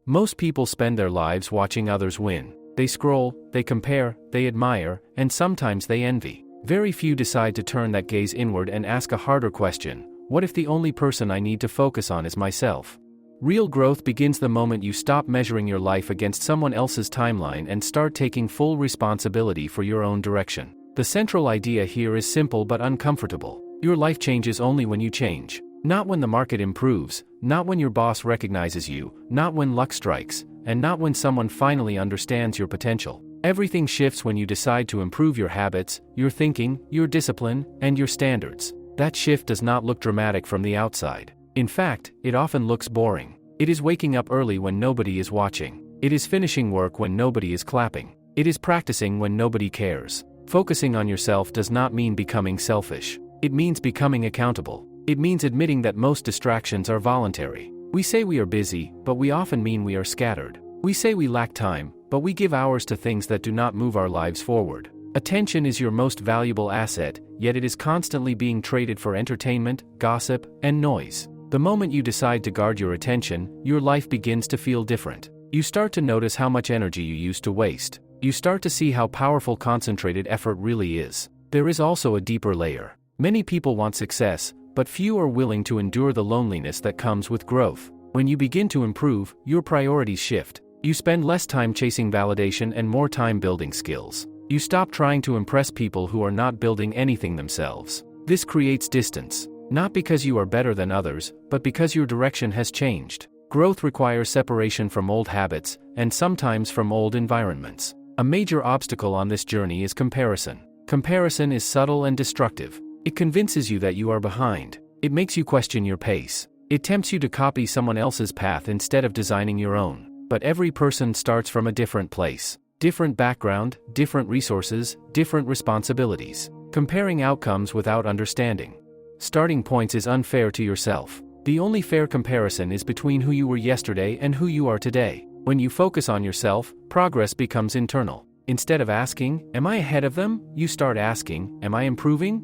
Most people spend their lives watching others win. They scroll, they compare, they admire, and sometimes they envy. Very few decide to turn that gaze inward and ask a harder question: what if the only person I need to focus on is myself? Real growth begins the moment you stop measuring your life against someone else's timeline and start taking full responsibility for your own direction. The central idea here is simple but uncomfortable. Your life changes only when you change. Not when the market improves, not when your boss recognizes you, not when luck strikes, and not when someone finally understands your potential. Everything shifts when you decide to improve your habits, your thinking, your discipline, and your standards. That shift does not look dramatic from the outside. In fact, it often looks boring. It is waking up early when nobody is watching. It is finishing work when nobody is clapping. It is practicing when nobody cares. Focusing on yourself does not mean becoming selfish. It means becoming accountable. It means admitting that most distractions are voluntary. We say we are busy, but we often mean we are scattered. We say we lack time, but we give hours to things that do not move our lives forward. Attention is your most valuable asset, yet it is constantly being traded for entertainment, gossip, and noise. The moment you decide to guard your attention, your life begins to feel different. You start to notice how much energy you used to waste. You start to see how powerful concentrated effort really is. There is also a deeper layer. Many people want success, but few are willing to endure the loneliness that comes with growth. When you begin to improve, your priorities shift. You spend less time chasing validation and more time building skills. You stop trying to impress people who are not building anything themselves. This creates distance, not because you are better than others, but because your direction has changed. Growth requires separation from old habits, and sometimes from old environments. A major obstacle on this journey is comparison. Comparison is subtle and destructive. It convinces you that you are behind. It makes you question your pace. It tempts you to copy someone else's path instead of designing your own. But every person starts from a different place. Different background, different resources, different responsibilities. Comparing outcomes without understanding starting points is unfair to yourself. The only fair comparison is between who you were yesterday and who you are today. When you focus on yourself, progress becomes internal. Instead of asking, "Am I ahead of them?" you start asking, "Am I improving?"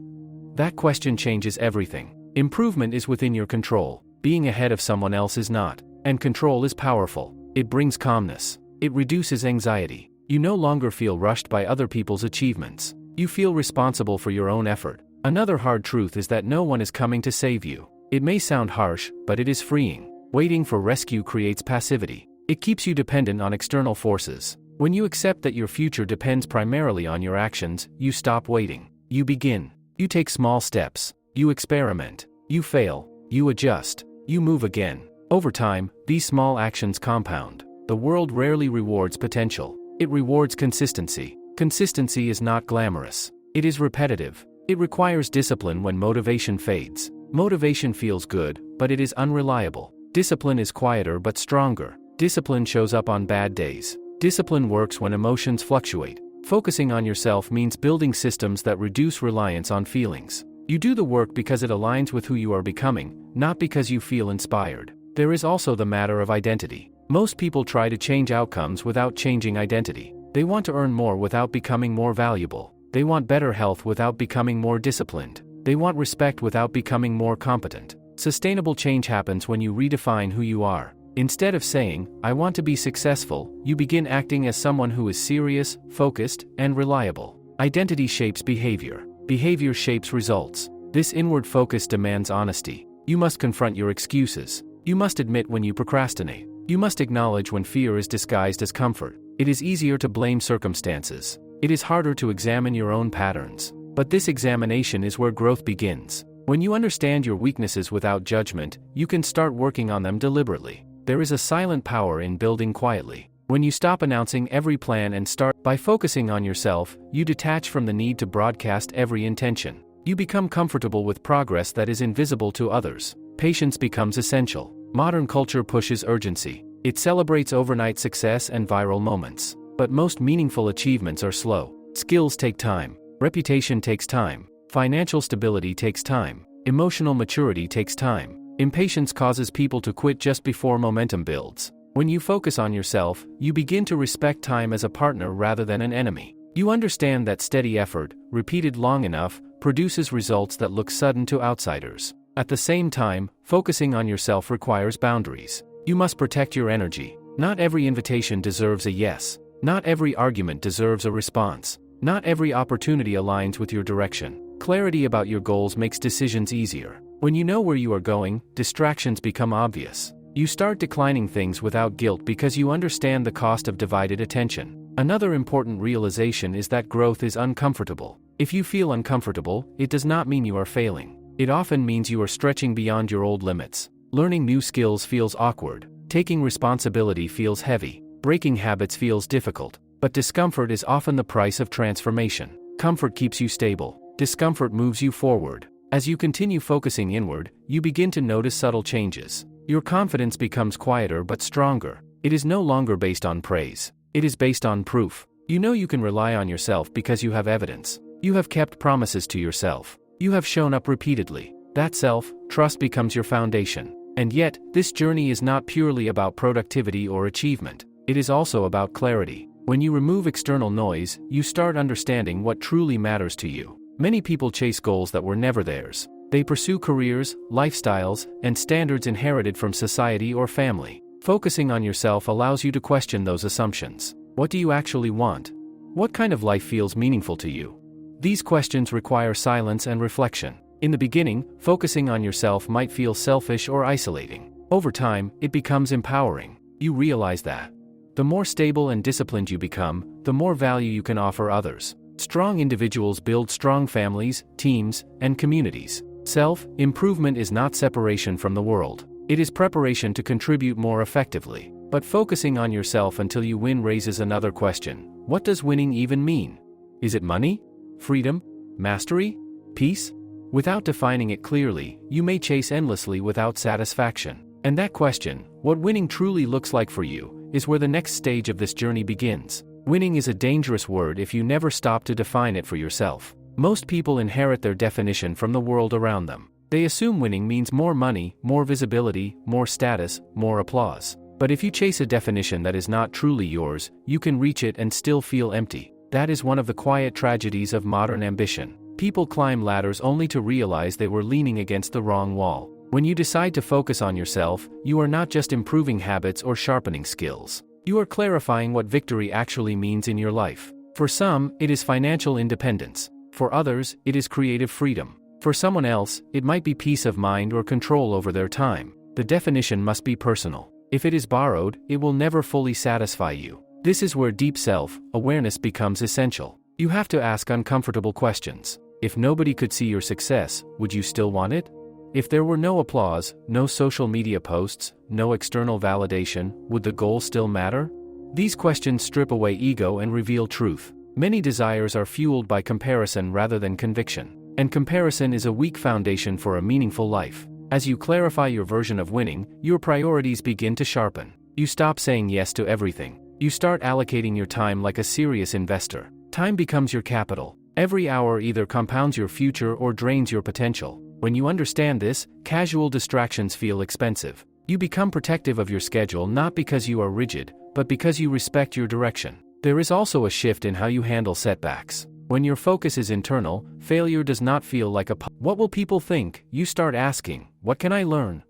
That question changes everything. Improvement is within your control. Being ahead of someone else is not. And control is powerful. It brings calmness. It reduces anxiety. You no longer feel rushed by other people's achievements. You feel responsible for your own effort. Another hard truth is that no one is coming to save you. It may sound harsh, but it is freeing. Waiting for rescue creates passivity. It keeps you dependent on external forces. When you accept that your future depends primarily on your actions, you stop waiting. You begin. You take small steps. You experiment. You fail. You adjust. You move again. Over time, these small actions compound. The world rarely rewards potential. It rewards consistency. Consistency is not glamorous. It is repetitive. It requires discipline when motivation fades. Motivation feels good, but it is unreliable. Discipline is quieter but stronger. Discipline shows up on bad days. Discipline works when emotions fluctuate. Focusing on yourself means building systems that reduce reliance on feelings. You do the work because it aligns with who you are becoming, not because you feel inspired. There is also the matter of identity. Most people try to change outcomes without changing identity. They want to earn more without becoming more valuable. They want better health without becoming more disciplined. They want respect without becoming more competent. Sustainable change happens when you redefine who you are. Instead of saying, "I want to be successful," you begin acting as someone who is serious, focused, and reliable. Identity shapes behavior. Behavior shapes results. This inward focus demands honesty. You must confront your excuses. You must admit when you procrastinate. You must acknowledge when fear is disguised as comfort. It is easier to blame circumstances. It is harder to examine your own patterns. But this examination is where growth begins. When you understand your weaknesses without judgment, you can start working on them deliberately. There is a silent power in building quietly. When you stop announcing every plan and start by focusing on yourself, you detach from the need to broadcast every intention. You become comfortable with progress that is invisible to others. Patience becomes essential. Modern culture pushes urgency. It celebrates overnight success and viral moments. But most meaningful achievements are slow. Skills take time. Reputation takes time. Financial stability takes time. Emotional maturity takes time. Impatience causes people to quit just before momentum builds. When you focus on yourself, you begin to respect time as a partner rather than an enemy. You understand that steady effort, repeated long enough, produces results that look sudden to outsiders. At the same time, focusing on yourself requires boundaries. You must protect your energy. Not every invitation deserves a yes. Not every argument deserves a response. Not every opportunity aligns with your direction. Clarity about your goals makes decisions easier. When you know where you are going, distractions become obvious. You start declining things without guilt because you understand the cost of divided attention. Another important realization is that growth is uncomfortable. If you feel uncomfortable, it does not mean you are failing. It often means you are stretching beyond your old limits. Learning new skills feels awkward. Taking responsibility feels heavy. Breaking habits feels difficult. But discomfort is often the price of transformation. Comfort keeps you stable. Discomfort moves you forward. As you continue focusing inward, you begin to notice subtle changes. Your confidence becomes quieter but stronger. It is no longer based on praise. It is based on proof. You know you can rely on yourself because you have evidence. You have kept promises to yourself. You have shown up repeatedly. That self-trust becomes your foundation. And yet, this journey is not purely about productivity or achievement. It is also about clarity. When you remove external noise, you start understanding what truly matters to you. Many people chase goals that were never theirs. They pursue careers, lifestyles, and standards inherited from society or family. Focusing on yourself allows you to question those assumptions. What do you actually want? What kind of life feels meaningful to you? These questions require silence and reflection. In the beginning, focusing on yourself might feel selfish or isolating. Over time, it becomes empowering. You realize that the more stable and disciplined you become, the more value you can offer others. Strong individuals build strong families, teams, and communities. Self-improvement is not separation from the world. It is preparation to contribute more effectively. But focusing on yourself until you win raises another question. What does winning even mean? Is it money? Freedom? Mastery? Peace? Without defining it clearly, you may chase endlessly without satisfaction. And that question, what winning truly looks like for you, is where the next stage of this journey begins. Winning is a dangerous word if you never stop to define it for yourself. Most people inherit their definition from the world around them. They assume winning means more money, more visibility, more status, more applause. But if you chase a definition that is not truly yours, you can reach it and still feel empty. That is one of the quiet tragedies of modern ambition. People climb ladders only to realize they were leaning against the wrong wall. When you decide to focus on yourself, you are not just improving habits or sharpening skills. You are clarifying what victory actually means in your life. For some, it is financial independence. For others, it is creative freedom. For someone else, it might be peace of mind or control over their time. The definition must be personal. If it is borrowed, it will never fully satisfy you. This is where deep self-awareness becomes essential. You have to ask uncomfortable questions. If nobody could see your success, would you still want it? If there were no applause, no social media posts, no external validation, would the goal still matter? These questions strip away ego and reveal truth. Many desires are fueled by comparison rather than conviction. And comparison is a weak foundation for a meaningful life. As you clarify your version of winning, your priorities begin to sharpen. You stop saying yes to everything. You start allocating your time like a serious investor. Time becomes your capital. Every hour either compounds your future or drains your potential. When you understand this, casual distractions feel expensive. You become protective of your schedule not because you are rigid, but because you respect your direction. There is also a shift in how you handle setbacks. When your focus is internal, failure does not feel like what will people think? You start asking, what can I learn?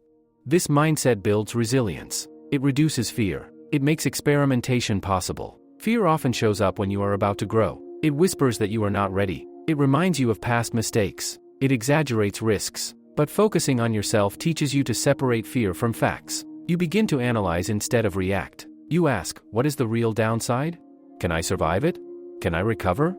This mindset builds resilience. It reduces fear. It makes experimentation possible. Fear often shows up when you are about to grow. It whispers that you are not ready. It reminds you of past mistakes. It exaggerates risks. But focusing on yourself teaches you to separate fear from facts. You begin to analyze instead of react. You ask, what is the real downside? Can I survive it? Can I recover?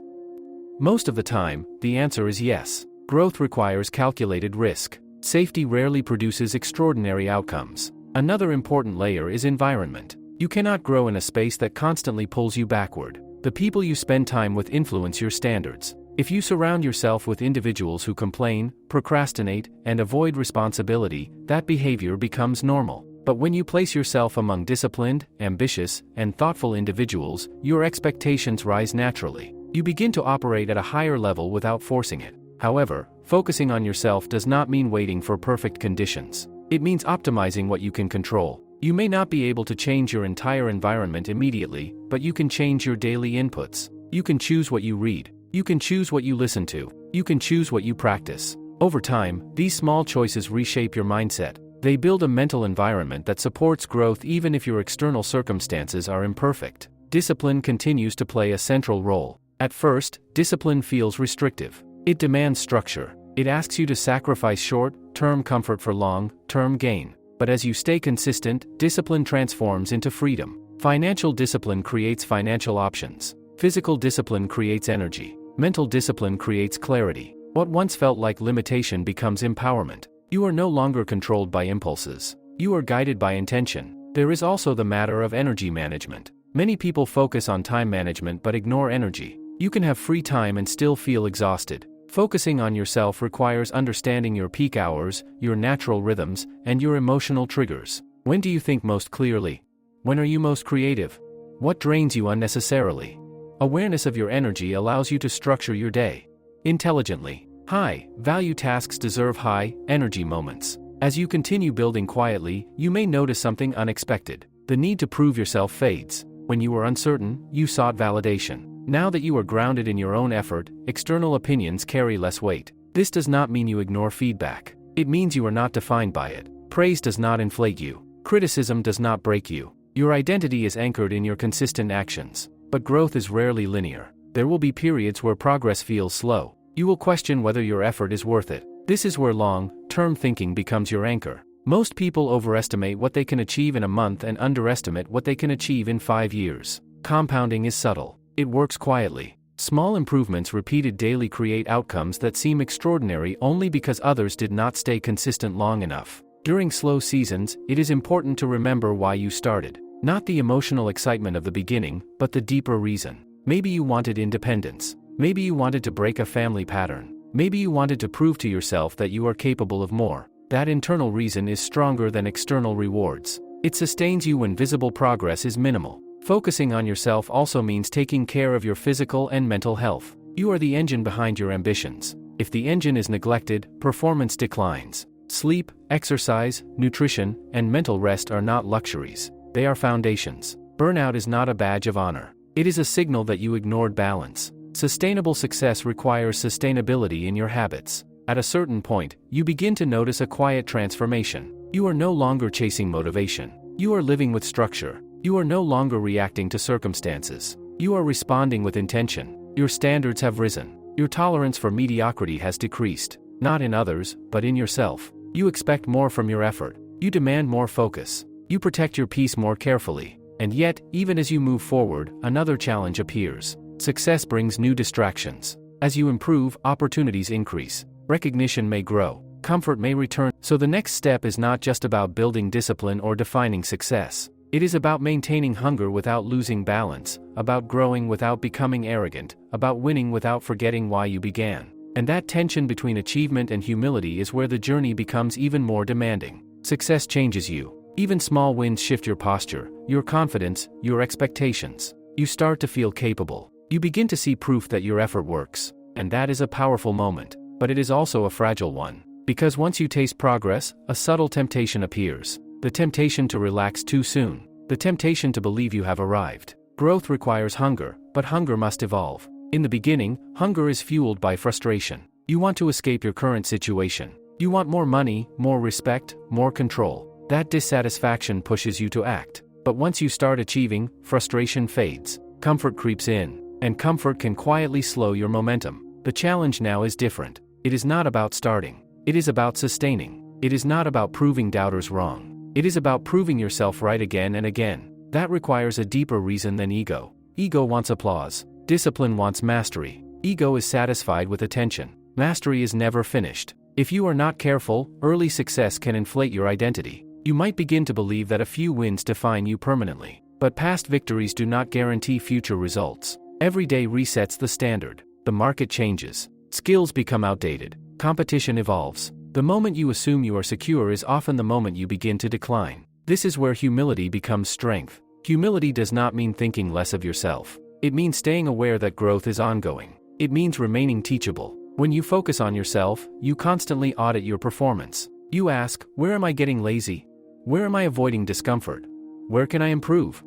Most of the time, the answer is yes. Growth requires calculated risk. Safety rarely produces extraordinary outcomes. Another important layer is environment. You cannot grow in a space that constantly pulls you backward. The people you spend time with influence your standards. If you surround yourself with individuals who complain, procrastinate, and avoid responsibility, that behavior becomes normal. But when you place yourself among disciplined, ambitious, and thoughtful individuals, your expectations rise naturally. You begin to operate at a higher level without forcing it. However, focusing on yourself does not mean waiting for perfect conditions. It means optimizing what you can control. You may not be able to change your entire environment immediately, but you can change your daily inputs. You can choose what you read. You can choose what you listen to. You can choose what you practice. Over time, these small choices reshape your mindset. They build a mental environment that supports growth even if your external circumstances are imperfect. Discipline continues to play a central role. At first, discipline feels restrictive. It demands structure. It asks you to sacrifice short-term comfort for long-term gain. But as you stay consistent, discipline transforms into freedom. Financial discipline creates financial options. Physical discipline creates energy. Mental discipline creates clarity. What once felt like limitation becomes empowerment. You are no longer controlled by impulses. You are guided by intention. There is also the matter of energy management. Many people focus on time management but ignore energy. You can have free time and still feel exhausted. Focusing on yourself requires understanding your peak hours, your natural rhythms, and your emotional triggers. When do you think most clearly? When are you most creative? What drains you unnecessarily? Awareness of your energy allows you to structure your day intelligently. High-value tasks deserve high-energy moments. As you continue building quietly, you may notice something unexpected. The need to prove yourself fades. When you were uncertain, you sought validation. Now that you are grounded in your own effort, external opinions carry less weight. This does not mean you ignore feedback. It means you are not defined by it. Praise does not inflate you. Criticism does not break you. Your identity is anchored in your consistent actions. But growth is rarely linear. There will be periods where progress feels slow. You will question whether your effort is worth it. This is where long-term thinking becomes your anchor. Most people overestimate what they can achieve in a month and underestimate what they can achieve in 5 years. Compounding is subtle. It works quietly. Small improvements repeated daily create outcomes that seem extraordinary only because others did not stay consistent long enough. During slow seasons, it is important to remember why you started. Not the emotional excitement of the beginning, but the deeper reason. Maybe you wanted independence. Maybe you wanted to break a family pattern. Maybe you wanted to prove to yourself that you are capable of more. That internal reason is stronger than external rewards. It sustains you when visible progress is minimal. Focusing on yourself also means taking care of your physical and mental health. You are the engine behind your ambitions. If the engine is neglected, performance declines. Sleep, exercise, nutrition, and mental rest are not luxuries. They are foundations. Burnout is not a badge of honor. It is a signal that you ignored balance. Sustainable success requires sustainability in your habits. At a certain point, you begin to notice a quiet transformation. You are no longer chasing motivation. You are living with structure. You are no longer reacting to circumstances. You are responding with intention. Your standards have risen. Your tolerance for mediocrity has decreased. Not in others, but in yourself. You expect more from your effort. You demand more focus. You protect your peace more carefully. And yet, even as you move forward, another challenge appears. Success brings new distractions. As you improve, opportunities increase. Recognition may grow. Comfort may return. So the next step is not just about building discipline or defining success. It is about maintaining hunger without losing balance, about growing without becoming arrogant, about winning without forgetting why you began. And that tension between achievement and humility is where the journey becomes even more demanding. Success changes you. Even small wins shift your posture, your confidence, your expectations. You start to feel capable. You begin to see proof that your effort works. And that is a powerful moment. But it is also a fragile one. Because once you taste progress, a subtle temptation appears. The temptation to relax too soon. The temptation to believe you have arrived. Growth requires hunger, but hunger must evolve. In the beginning, hunger is fueled by frustration. You want to escape your current situation. You want more money, more respect, more control. That dissatisfaction pushes you to act. But once you start achieving, frustration fades. Comfort creeps in. And comfort can quietly slow your momentum. The challenge now is different. It is not about starting. It is about sustaining. It is not about proving doubters wrong. It is about proving yourself right again and again. That requires a deeper reason than ego. Ego wants applause. Discipline wants mastery. Ego is satisfied with attention. Mastery is never finished. If you are not careful, early success can inflate your identity. You might begin to believe that a few wins define you permanently. But past victories do not guarantee future results. Every day resets the standard. The market changes. Skills become outdated. Competition evolves. The moment you assume you are secure is often the moment you begin to decline. This is where humility becomes strength. Humility does not mean thinking less of yourself. It means staying aware that growth is ongoing. It means remaining teachable. When you focus on yourself, you constantly audit your performance. You ask, where am I getting lazy? Where am I avoiding discomfort? Where can I improve?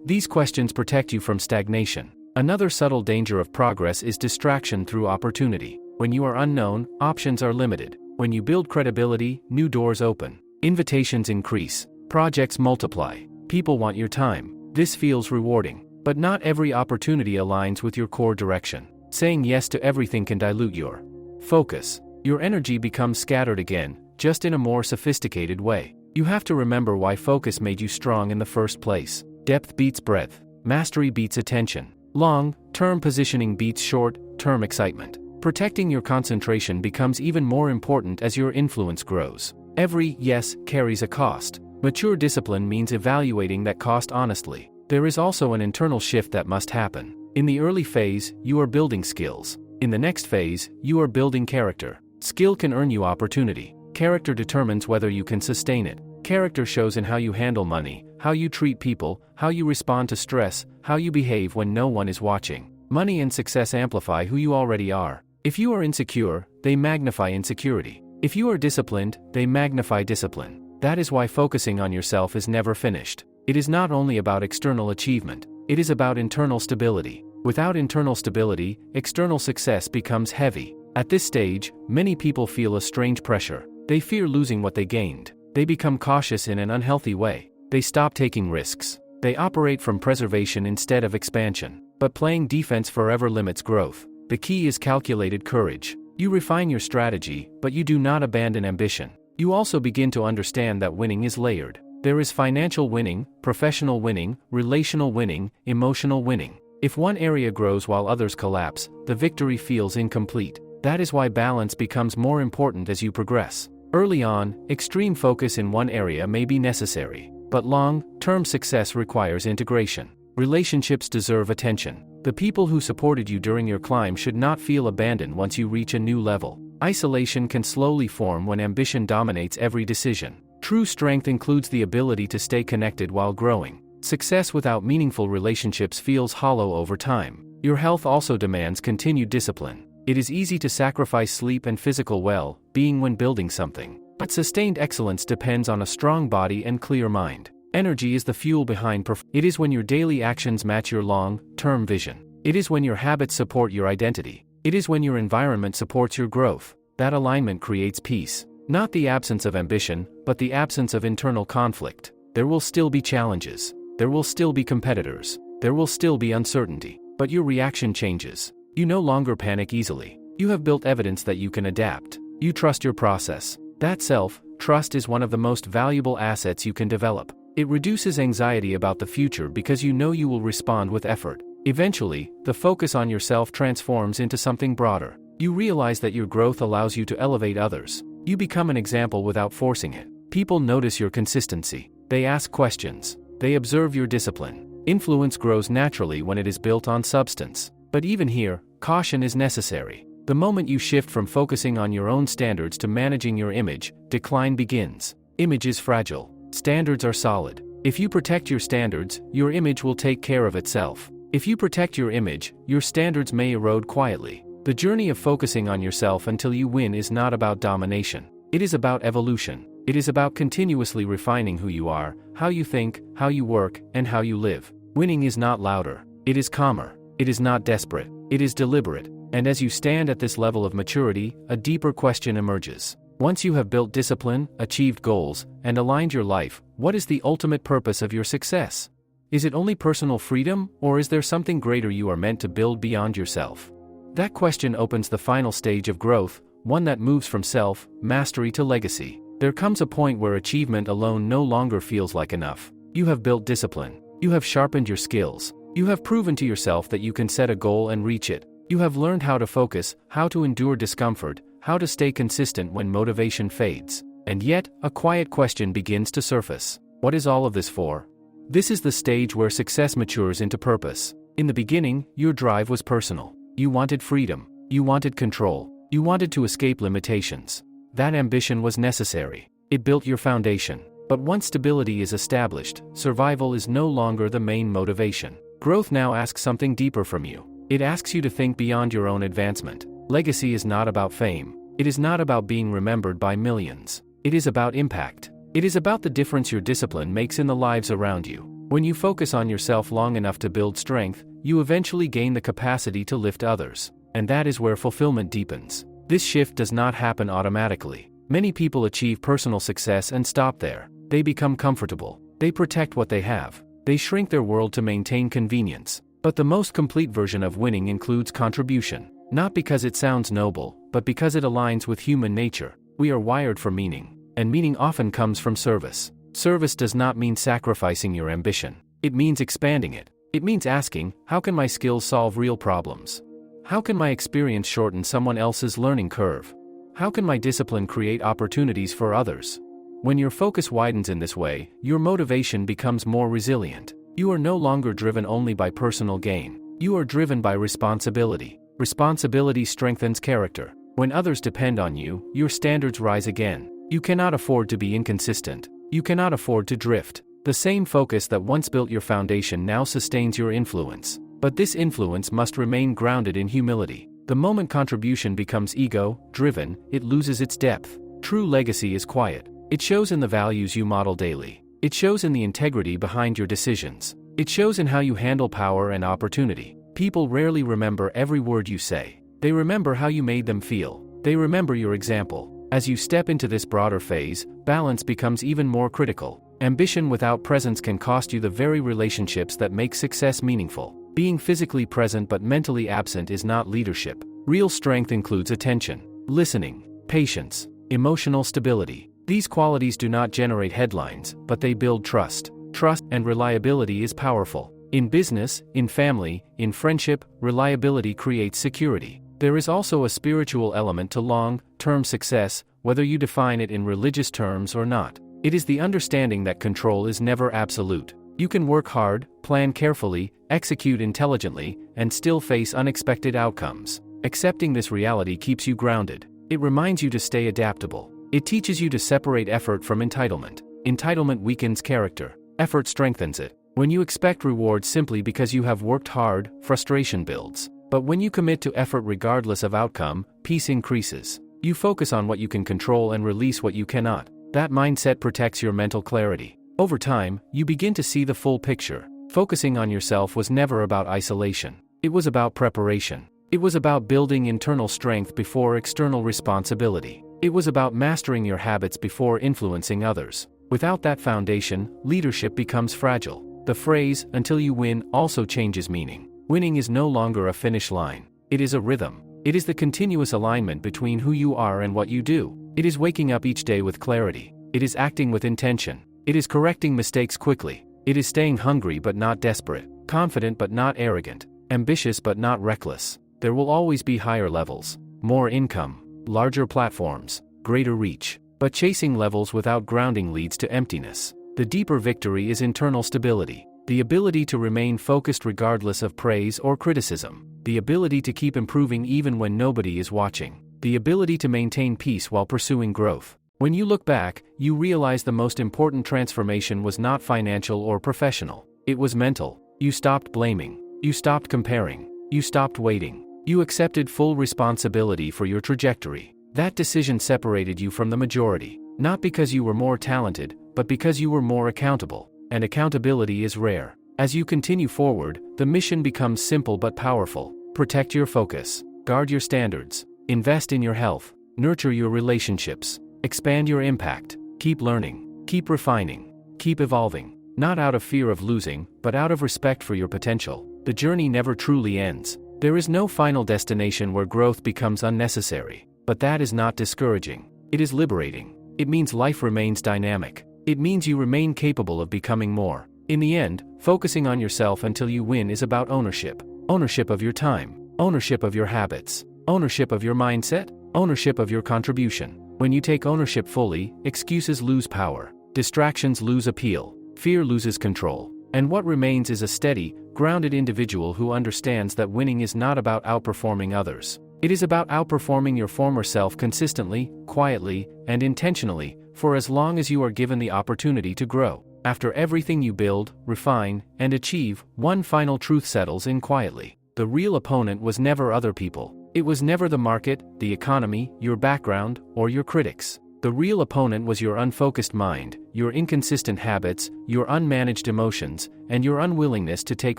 These questions protect you from stagnation. Another subtle danger of progress is distraction through opportunity. When you are unknown, options are limited. When you build credibility, new doors open. Invitations increase. Projects multiply. People want your time. This feels rewarding. But not every opportunity aligns with your core direction. Saying yes to everything can dilute your focus. Your energy becomes scattered again, just in a more sophisticated way. You have to remember why focus made you strong in the first place. Depth beats breadth. Mastery beats attention. Long-term positioning beats short-term excitement. Protecting your concentration becomes even more important as your influence grows. Every yes carries a cost. Mature discipline means evaluating that cost honestly. There is also an internal shift that must happen. In the early phase, you are building skills. In the next phase, you are building character. Skill can earn you opportunity. Character determines whether you can sustain it. Character shows in how you handle money, how you treat people, how you respond to stress, how you behave when no one is watching. Money and success amplify who you already are. If you are insecure, they magnify insecurity. If you are disciplined, they magnify discipline. That is why focusing on yourself is never finished. It is not only about external achievement, it is about internal stability. Without internal stability, external success becomes heavy. At this stage, many people feel a strange pressure. They fear losing what they gained. They become cautious in an unhealthy way. They stop taking risks. They operate from preservation instead of expansion. But playing defense forever limits growth. The key is calculated courage. You refine your strategy, but you do not abandon ambition. You also begin to understand that winning is layered. There is financial winning, professional winning, relational winning, emotional winning. If one area grows while others collapse, the victory feels incomplete. That is why balance becomes more important as you progress. Early on, extreme focus in one area may be necessary, but long-term success requires integration. Relationships deserve attention. The people who supported you during your climb should not feel abandoned once you reach a new level. Isolation can slowly form when ambition dominates every decision. True strength includes the ability to stay connected while growing. Success without meaningful relationships feels hollow over time. Your health also demands continued discipline. It is easy to sacrifice sleep and physical well-being when building something, but sustained excellence depends on a strong body and clear mind. Energy is the fuel behind It is when your daily actions match your long-term vision. It is when your habits support your identity. It is when your environment supports your growth. That alignment creates peace. Not the absence of ambition, but the absence of internal conflict. There will still be challenges. There will still be competitors. There will still be uncertainty. But your reaction changes. You no longer panic easily. You have built evidence that you can adapt. You trust your process. That self-trust is one of the most valuable assets you can develop. It reduces anxiety about the future because you know you will respond with effort. Eventually, the focus on yourself transforms into something broader. You realize that your growth allows you to elevate others. You become an example without forcing it. People notice your consistency. They ask questions. They observe your discipline. Influence grows naturally when it is built on substance. But even here, caution is necessary. The moment you shift from focusing on your own standards to managing your image, decline begins. Image is fragile. Standards are solid. If you protect your standards, your image will take care of itself. If you protect your image, your standards may erode quietly. The journey of focusing on yourself until you win is not about domination. It is about evolution. It is about continuously refining who you are, how you think, how you work, and how you live. Winning is not louder. It is calmer. It is not desperate. It is deliberate. And as you stand at this level of maturity, a deeper question emerges. Once you have built discipline, achieved goals, and aligned your life, what is the ultimate purpose of your success? Is it only personal freedom, or is there something greater you are meant to build beyond yourself? That question opens the final stage of growth, one that moves from self-mastery to legacy. There comes a point where achievement alone no longer feels like enough. You have built discipline. You have sharpened your skills. You have proven to yourself that you can set a goal and reach it. You have learned how to focus, how to endure discomfort, how to stay consistent when motivation fades. And yet, a quiet question begins to surface. What is all of this for? This is the stage where success matures into purpose. In the beginning, your drive was personal. You wanted freedom. You wanted control. You wanted to escape limitations. That ambition was necessary. It built your foundation. But once stability is established, survival is no longer the main motivation. Growth now asks something deeper from you. It asks you to think beyond your own advancement. Legacy is not about fame. It is not about being remembered by millions. It is about impact. It is about the difference your discipline makes in the lives around you. When you focus on yourself long enough to build strength, you eventually gain the capacity to lift others. And that is where fulfillment deepens. This shift does not happen automatically. Many people achieve personal success and stop there. They become comfortable. They protect what they have. They shrink their world to maintain convenience. But the most complete version of winning includes contribution. Not because it sounds noble, but because it aligns with human nature. We are wired for meaning, and meaning often comes from service. Service does not mean sacrificing your ambition. It means expanding it. It means asking, how can my skills solve real problems? How can my experience shorten someone else's learning curve? How can my discipline create opportunities for others? When your focus widens in this way, your motivation becomes more resilient. You are no longer driven only by personal gain. You are driven by responsibility. Responsibility strengthens character. When others depend on you, your standards rise again. You cannot afford to be inconsistent. You cannot afford to drift. The same focus that once built your foundation now sustains your influence. But this influence must remain grounded in humility. The moment contribution becomes ego-driven, it loses its depth. True legacy is quiet. It shows in the values you model daily. It shows in the integrity behind your decisions. It shows in how you handle power and opportunity. People rarely remember every word you say. They remember how you made them feel. They remember your example. As you step into this broader phase, balance becomes even more critical. Ambition without presence can cost you the very relationships that make success meaningful. Being physically present but mentally absent is not leadership. Real strength includes attention, listening, patience, emotional stability. These qualities do not generate headlines, but they build trust. Trust and reliability is powerful. In business, in family, in friendship, reliability creates security. There is also a spiritual element to long-term success, whether you define it in religious terms or not. It is the understanding that control is never absolute. You can work hard, plan carefully, execute intelligently, and still face unexpected outcomes. Accepting this reality keeps you grounded. It reminds you to stay adaptable. It teaches you to separate effort from entitlement. Entitlement weakens character. Effort strengthens it. When you expect rewards simply because you have worked hard, frustration builds. But when you commit to effort regardless of outcome, peace increases. You focus on what you can control and release what you cannot. That mindset protects your mental clarity. Over time, you begin to see the full picture. Focusing on yourself was never about isolation. It was about preparation. It was about building internal strength before external responsibility. It was about mastering your habits before influencing others. Without that foundation, leadership becomes fragile. The phrase, "until you win," also changes meaning. Winning is no longer a finish line. It is a rhythm. It is the continuous alignment between who you are and what you do. It is waking up each day with clarity. It is acting with intention. It is correcting mistakes quickly. It is staying hungry but not desperate, confident but not arrogant, ambitious but not reckless. There will always be higher levels, more income, larger platforms, greater reach. But chasing levels without grounding leads to emptiness. The deeper victory is internal stability. The ability to remain focused regardless of praise or criticism. The ability to keep improving even when nobody is watching. The ability to maintain peace while pursuing growth. When you look back, you realize the most important transformation was not financial or professional. It was mental. You stopped blaming. You stopped comparing. You stopped waiting. You accepted full responsibility for your trajectory. That decision separated you from the majority. Not because you were more talented, but because you were more accountable. And accountability is rare. As you continue forward, the mission becomes simple but powerful. Protect your focus. Guard your standards. Invest in your health. Nurture your relationships. Expand your impact. Keep learning. Keep refining. Keep evolving. Not out of fear of losing, but out of respect for your potential. The journey never truly ends. There is no final destination where growth becomes unnecessary. But that is not discouraging. It is liberating. It means life remains dynamic. It means you remain capable of becoming more. In the end, focusing on yourself until you win is about ownership. Ownership of your time. Ownership of your habits. Ownership of your mindset. Ownership of your contribution. When you take ownership fully, excuses lose power. Distractions lose appeal. Fear loses control. And what remains is a steady, grounded individual who understands that winning is not about outperforming others. It is about outperforming your former self consistently, quietly, and intentionally, for as long as you are given the opportunity to grow. After everything you build, refine, and achieve, one final truth settles in quietly. The real opponent was never other people. It was never the market, the economy, your background, or your critics. The real opponent was your unfocused mind, your inconsistent habits, your unmanaged emotions, and your unwillingness to take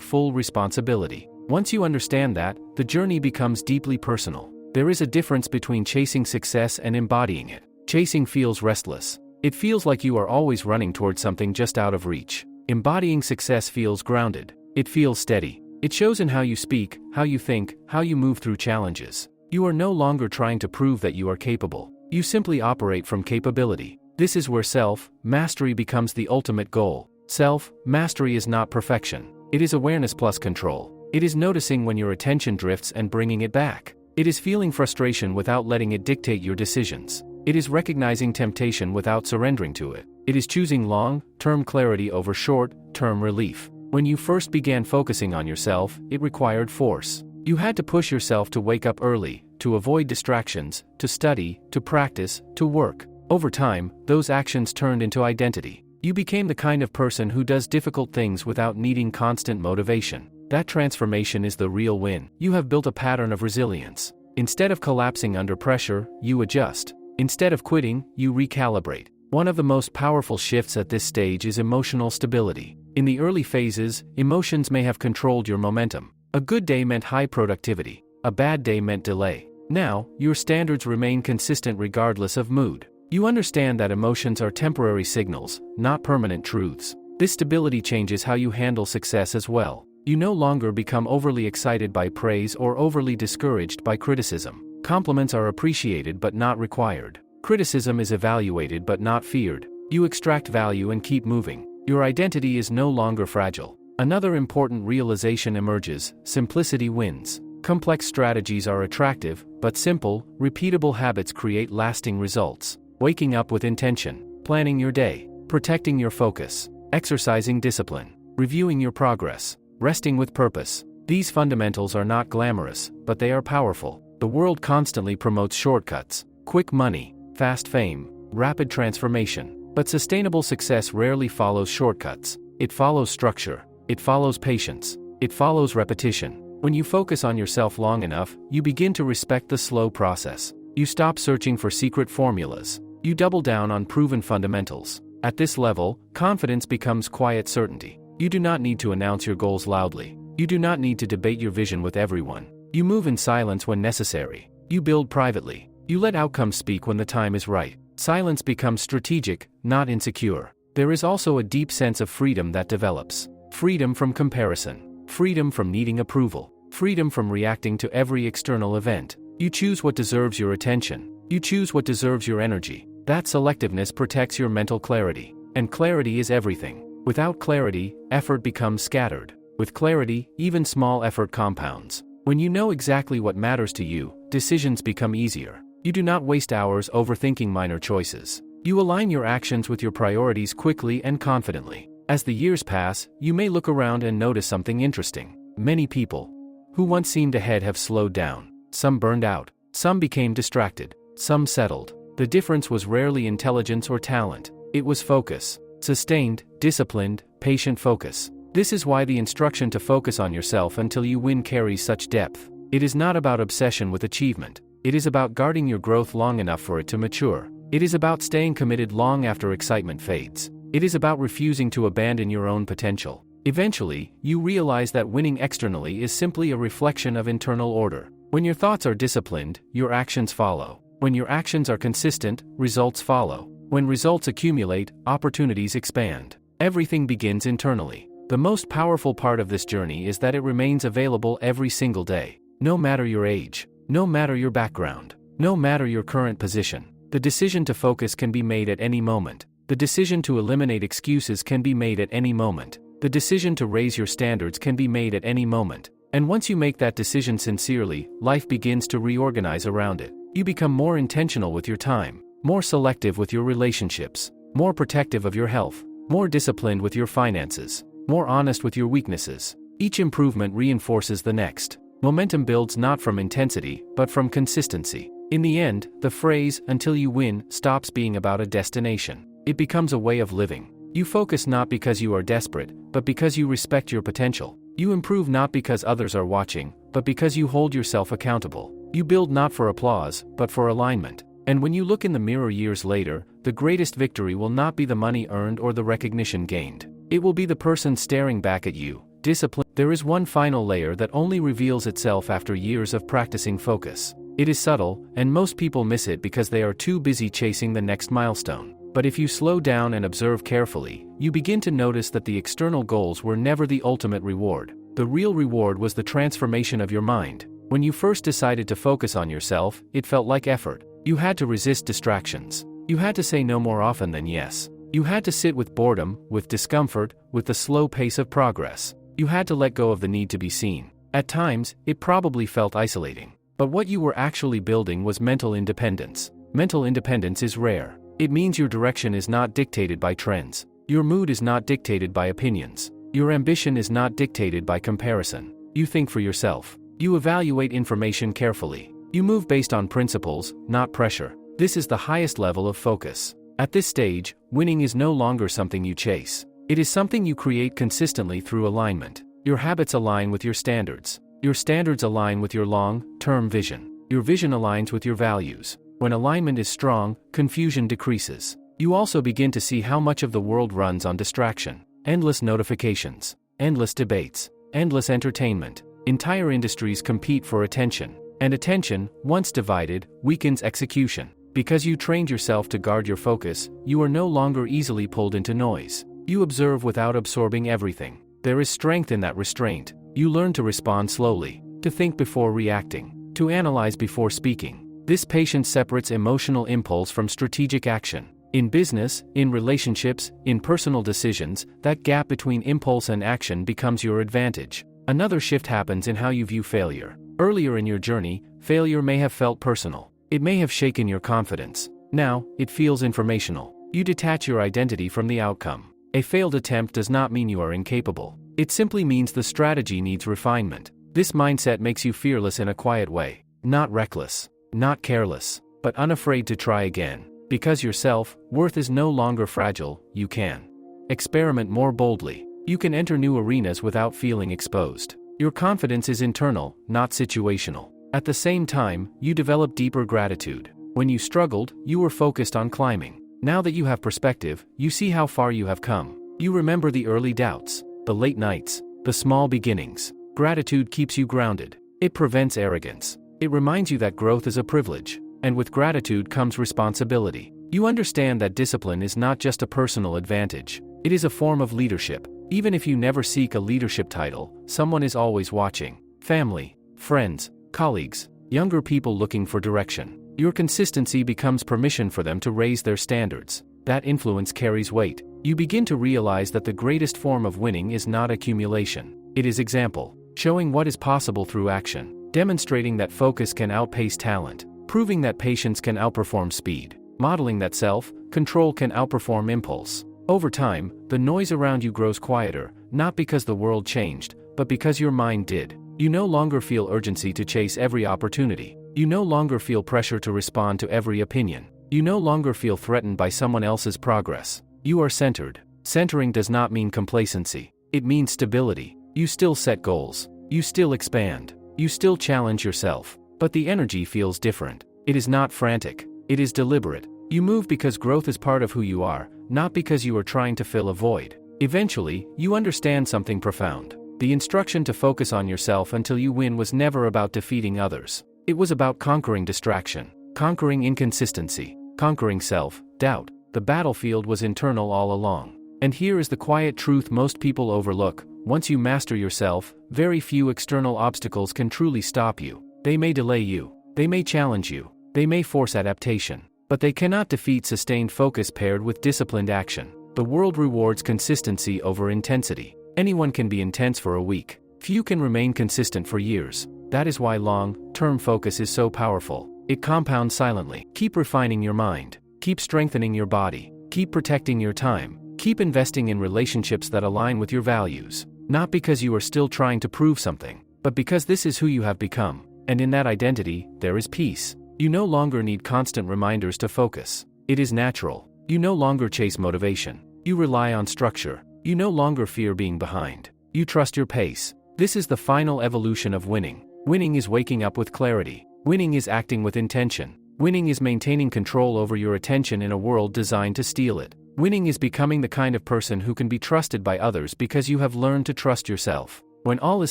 full responsibility. Once you understand that, the journey becomes deeply personal. There is a difference between chasing success and embodying it. Chasing feels restless. It feels like you are always running towards something just out of reach. Embodying success feels grounded. It feels steady. It shows in how you speak, how you think, how you move through challenges. You are no longer trying to prove that you are capable. You simply operate from capability. This is where self-mastery becomes the ultimate goal. Self-mastery is not perfection. It is awareness plus control. It is noticing when your attention drifts and bringing it back. It is feeling frustration without letting it dictate your decisions. It is recognizing temptation without surrendering to it. It is choosing long-term clarity over short-term relief. When you first began focusing on yourself, it required force. You had to push yourself to wake up early, to avoid distractions, to study, to practice, to work. Over time, those actions turned into identity. You became the kind of person who does difficult things without needing constant motivation. That transformation is the real win. You have built a pattern of resilience. Instead of collapsing under pressure, you adjust. Instead of quitting, you recalibrate. One of the most powerful shifts at this stage is emotional stability. In the early phases, emotions may have controlled your momentum. A good day meant high productivity. A bad day meant delay. Now, your standards remain consistent regardless of mood. You understand that emotions are temporary signals, not permanent truths. This stability changes how you handle success as well. You no longer become overly excited by praise or overly discouraged by criticism. Compliments are appreciated but not required. Criticism is evaluated but not feared. You extract value and keep moving. Your identity is no longer fragile. Another important realization emerges: simplicity wins. Complex strategies are attractive, but simple, repeatable habits create lasting results. Waking up with intention, planning your day, protecting your focus, exercising discipline, reviewing your progress, resting with purpose. These fundamentals are not glamorous, but they are powerful. The world constantly promotes shortcuts, quick money, fast fame, rapid transformation. But sustainable success rarely follows shortcuts. It follows structure. It follows patience. It follows repetition. When you focus on yourself long enough, you begin to respect the slow process. You stop searching for secret formulas. You double down on proven fundamentals. At this level, confidence becomes quiet certainty. You do not need to announce your goals loudly. You do not need to debate your vision with everyone. You move in silence when necessary. You build privately. You let outcomes speak when the time is right. Silence becomes strategic, not insecure. There is also a deep sense of freedom that develops. Freedom from comparison. Freedom from needing approval. Freedom from reacting to every external event. You choose what deserves your attention. You choose what deserves your energy. That selectiveness protects your mental clarity. And clarity is everything. Without clarity, effort becomes scattered. With clarity, even small effort compounds. When you know exactly what matters to you, decisions become easier. You do not waste hours overthinking minor choices. You align your actions with your priorities quickly and confidently. As the years pass, you may look around and notice something interesting. Many people who once seemed ahead have slowed down. Some burned out. Some became distracted. Some settled. The difference was rarely intelligence or talent. It was focus. Sustained, disciplined, patient focus. This is why the instruction to focus on yourself until you win carries such depth. It is not about obsession with achievement. It is about guarding your growth long enough for it to mature. It is about staying committed long after excitement fades. It is about refusing to abandon your own potential. Eventually, you realize that winning externally is simply a reflection of internal order. When your thoughts are disciplined, your actions follow. When your actions are consistent, results follow. When results accumulate, opportunities expand. Everything begins internally. The most powerful part of this journey is that it remains available every single day. No matter your age, no matter your background, no matter your current position, the decision to focus can be made at any moment. The decision to eliminate excuses can be made at any moment. The decision to raise your standards can be made at any moment. And once you make that decision sincerely, life begins to reorganize around it. You become more intentional with your time, more selective with your relationships, more protective of your health, more disciplined with your finances, more honest with your weaknesses. Each improvement reinforces the next. Momentum builds not from intensity, but from consistency. In the end, the phrase, "until you win," stops being about a destination. It becomes a way of living. You focus not because you are desperate, but because you respect your potential. You improve not because others are watching, but because you hold yourself accountable. You build not for applause, but for alignment. And when you look in the mirror years later, the greatest victory will not be the money earned or the recognition gained. It will be the person staring back at you, disciplined. There is one final layer that only reveals itself after years of practicing focus. It is subtle, and most people miss it because they are too busy chasing the next milestone. But if you slow down and observe carefully, you begin to notice that the external goals were never the ultimate reward. The real reward was the transformation of your mind. When you first decided to focus on yourself, it felt like effort. You had to resist distractions. You had to say no more often than yes. You had to sit with boredom, with discomfort, with the slow pace of progress. You had to let go of the need to be seen. At times, it probably felt isolating. But what you were actually building was mental independence. Mental independence is rare. It means your direction is not dictated by trends. Your mood is not dictated by opinions. Your ambition is not dictated by comparison. You think for yourself. You evaluate information carefully. You move based on principles, not pressure. This is the highest level of focus. At this stage, winning is no longer something you chase. It is something you create consistently through alignment. Your habits align with your standards. Your standards align with your long-term vision. Your vision aligns with your values. When alignment is strong, confusion decreases. You also begin to see how much of the world runs on distraction. Endless notifications, endless debates, endless entertainment. Entire industries compete for attention. And attention, once divided, weakens execution. Because you trained yourself to guard your focus, you are no longer easily pulled into noise. You observe without absorbing everything. There is strength in that restraint. You learn to respond slowly, to think before reacting, to analyze before speaking. This patience separates emotional impulse from strategic action. In business, in relationships, in personal decisions, that gap between impulse and action becomes your advantage. Another shift happens in how you view failure. Earlier in your journey, failure may have felt personal. It may have shaken your confidence. Now, it feels informational. You detach your identity from the outcome. A failed attempt does not mean you are incapable. It simply means the strategy needs refinement. This mindset makes you fearless in a quiet way. Not reckless, not careless, but unafraid to try again. Because your self-worth is no longer fragile, you can experiment more boldly. You can enter new arenas without feeling exposed. Your confidence is internal, not situational. At the same time, you develop deeper gratitude. When you struggled, you were focused on climbing. Now that you have perspective, you see how far you have come. You remember the early doubts, the late nights, the small beginnings. Gratitude keeps you grounded. It prevents arrogance. It reminds you that growth is a privilege. And with gratitude comes responsibility. You understand that discipline is not just a personal advantage. It is a form of leadership. Even if you never seek a leadership title, someone is always watching. Family, friends, colleagues, younger people looking for direction. Your consistency becomes permission for them to raise their standards. That influence carries weight. You begin to realize that the greatest form of winning is not accumulation. It is example, showing what is possible through action, demonstrating that focus can outpace talent, proving that patience can outperform speed, modeling that self-control can outperform impulse. Over time, the noise around you grows quieter, not because the world changed, but because your mind did. You no longer feel urgency to chase every opportunity. You no longer feel pressure to respond to every opinion. You no longer feel threatened by someone else's progress. You are centered. Centering does not mean complacency. It means stability. You still set goals. You still expand. You still challenge yourself. But the energy feels different. It is not frantic. It is deliberate. You move because growth is part of who you are, not because you are trying to fill a void. Eventually, you understand something profound. The instruction to focus on yourself until you win was never about defeating others. It was about conquering distraction, conquering inconsistency, conquering self-doubt. The battlefield was internal all along. And here is the quiet truth most people overlook. Once you master yourself, very few external obstacles can truly stop you. They may delay you. They may challenge you. They may force adaptation. But they cannot defeat sustained focus paired with disciplined action. The world rewards consistency over intensity. Anyone can be intense for a week. Few can remain consistent for years. That is why long-term focus is so powerful. It compounds silently. Keep refining your mind. Keep strengthening your body. Keep protecting your time. Keep investing in relationships that align with your values. Not because you are still trying to prove something, but because this is who you have become. And in that identity, there is peace. You no longer need constant reminders to focus. It is natural. You no longer chase motivation. You rely on structure. You no longer fear being behind. You trust your pace. This is the final evolution of winning. Winning is waking up with clarity. Winning is acting with intention. Winning is maintaining control over your attention in a world designed to steal it. Winning is becoming the kind of person who can be trusted by others because you have learned to trust yourself. When all is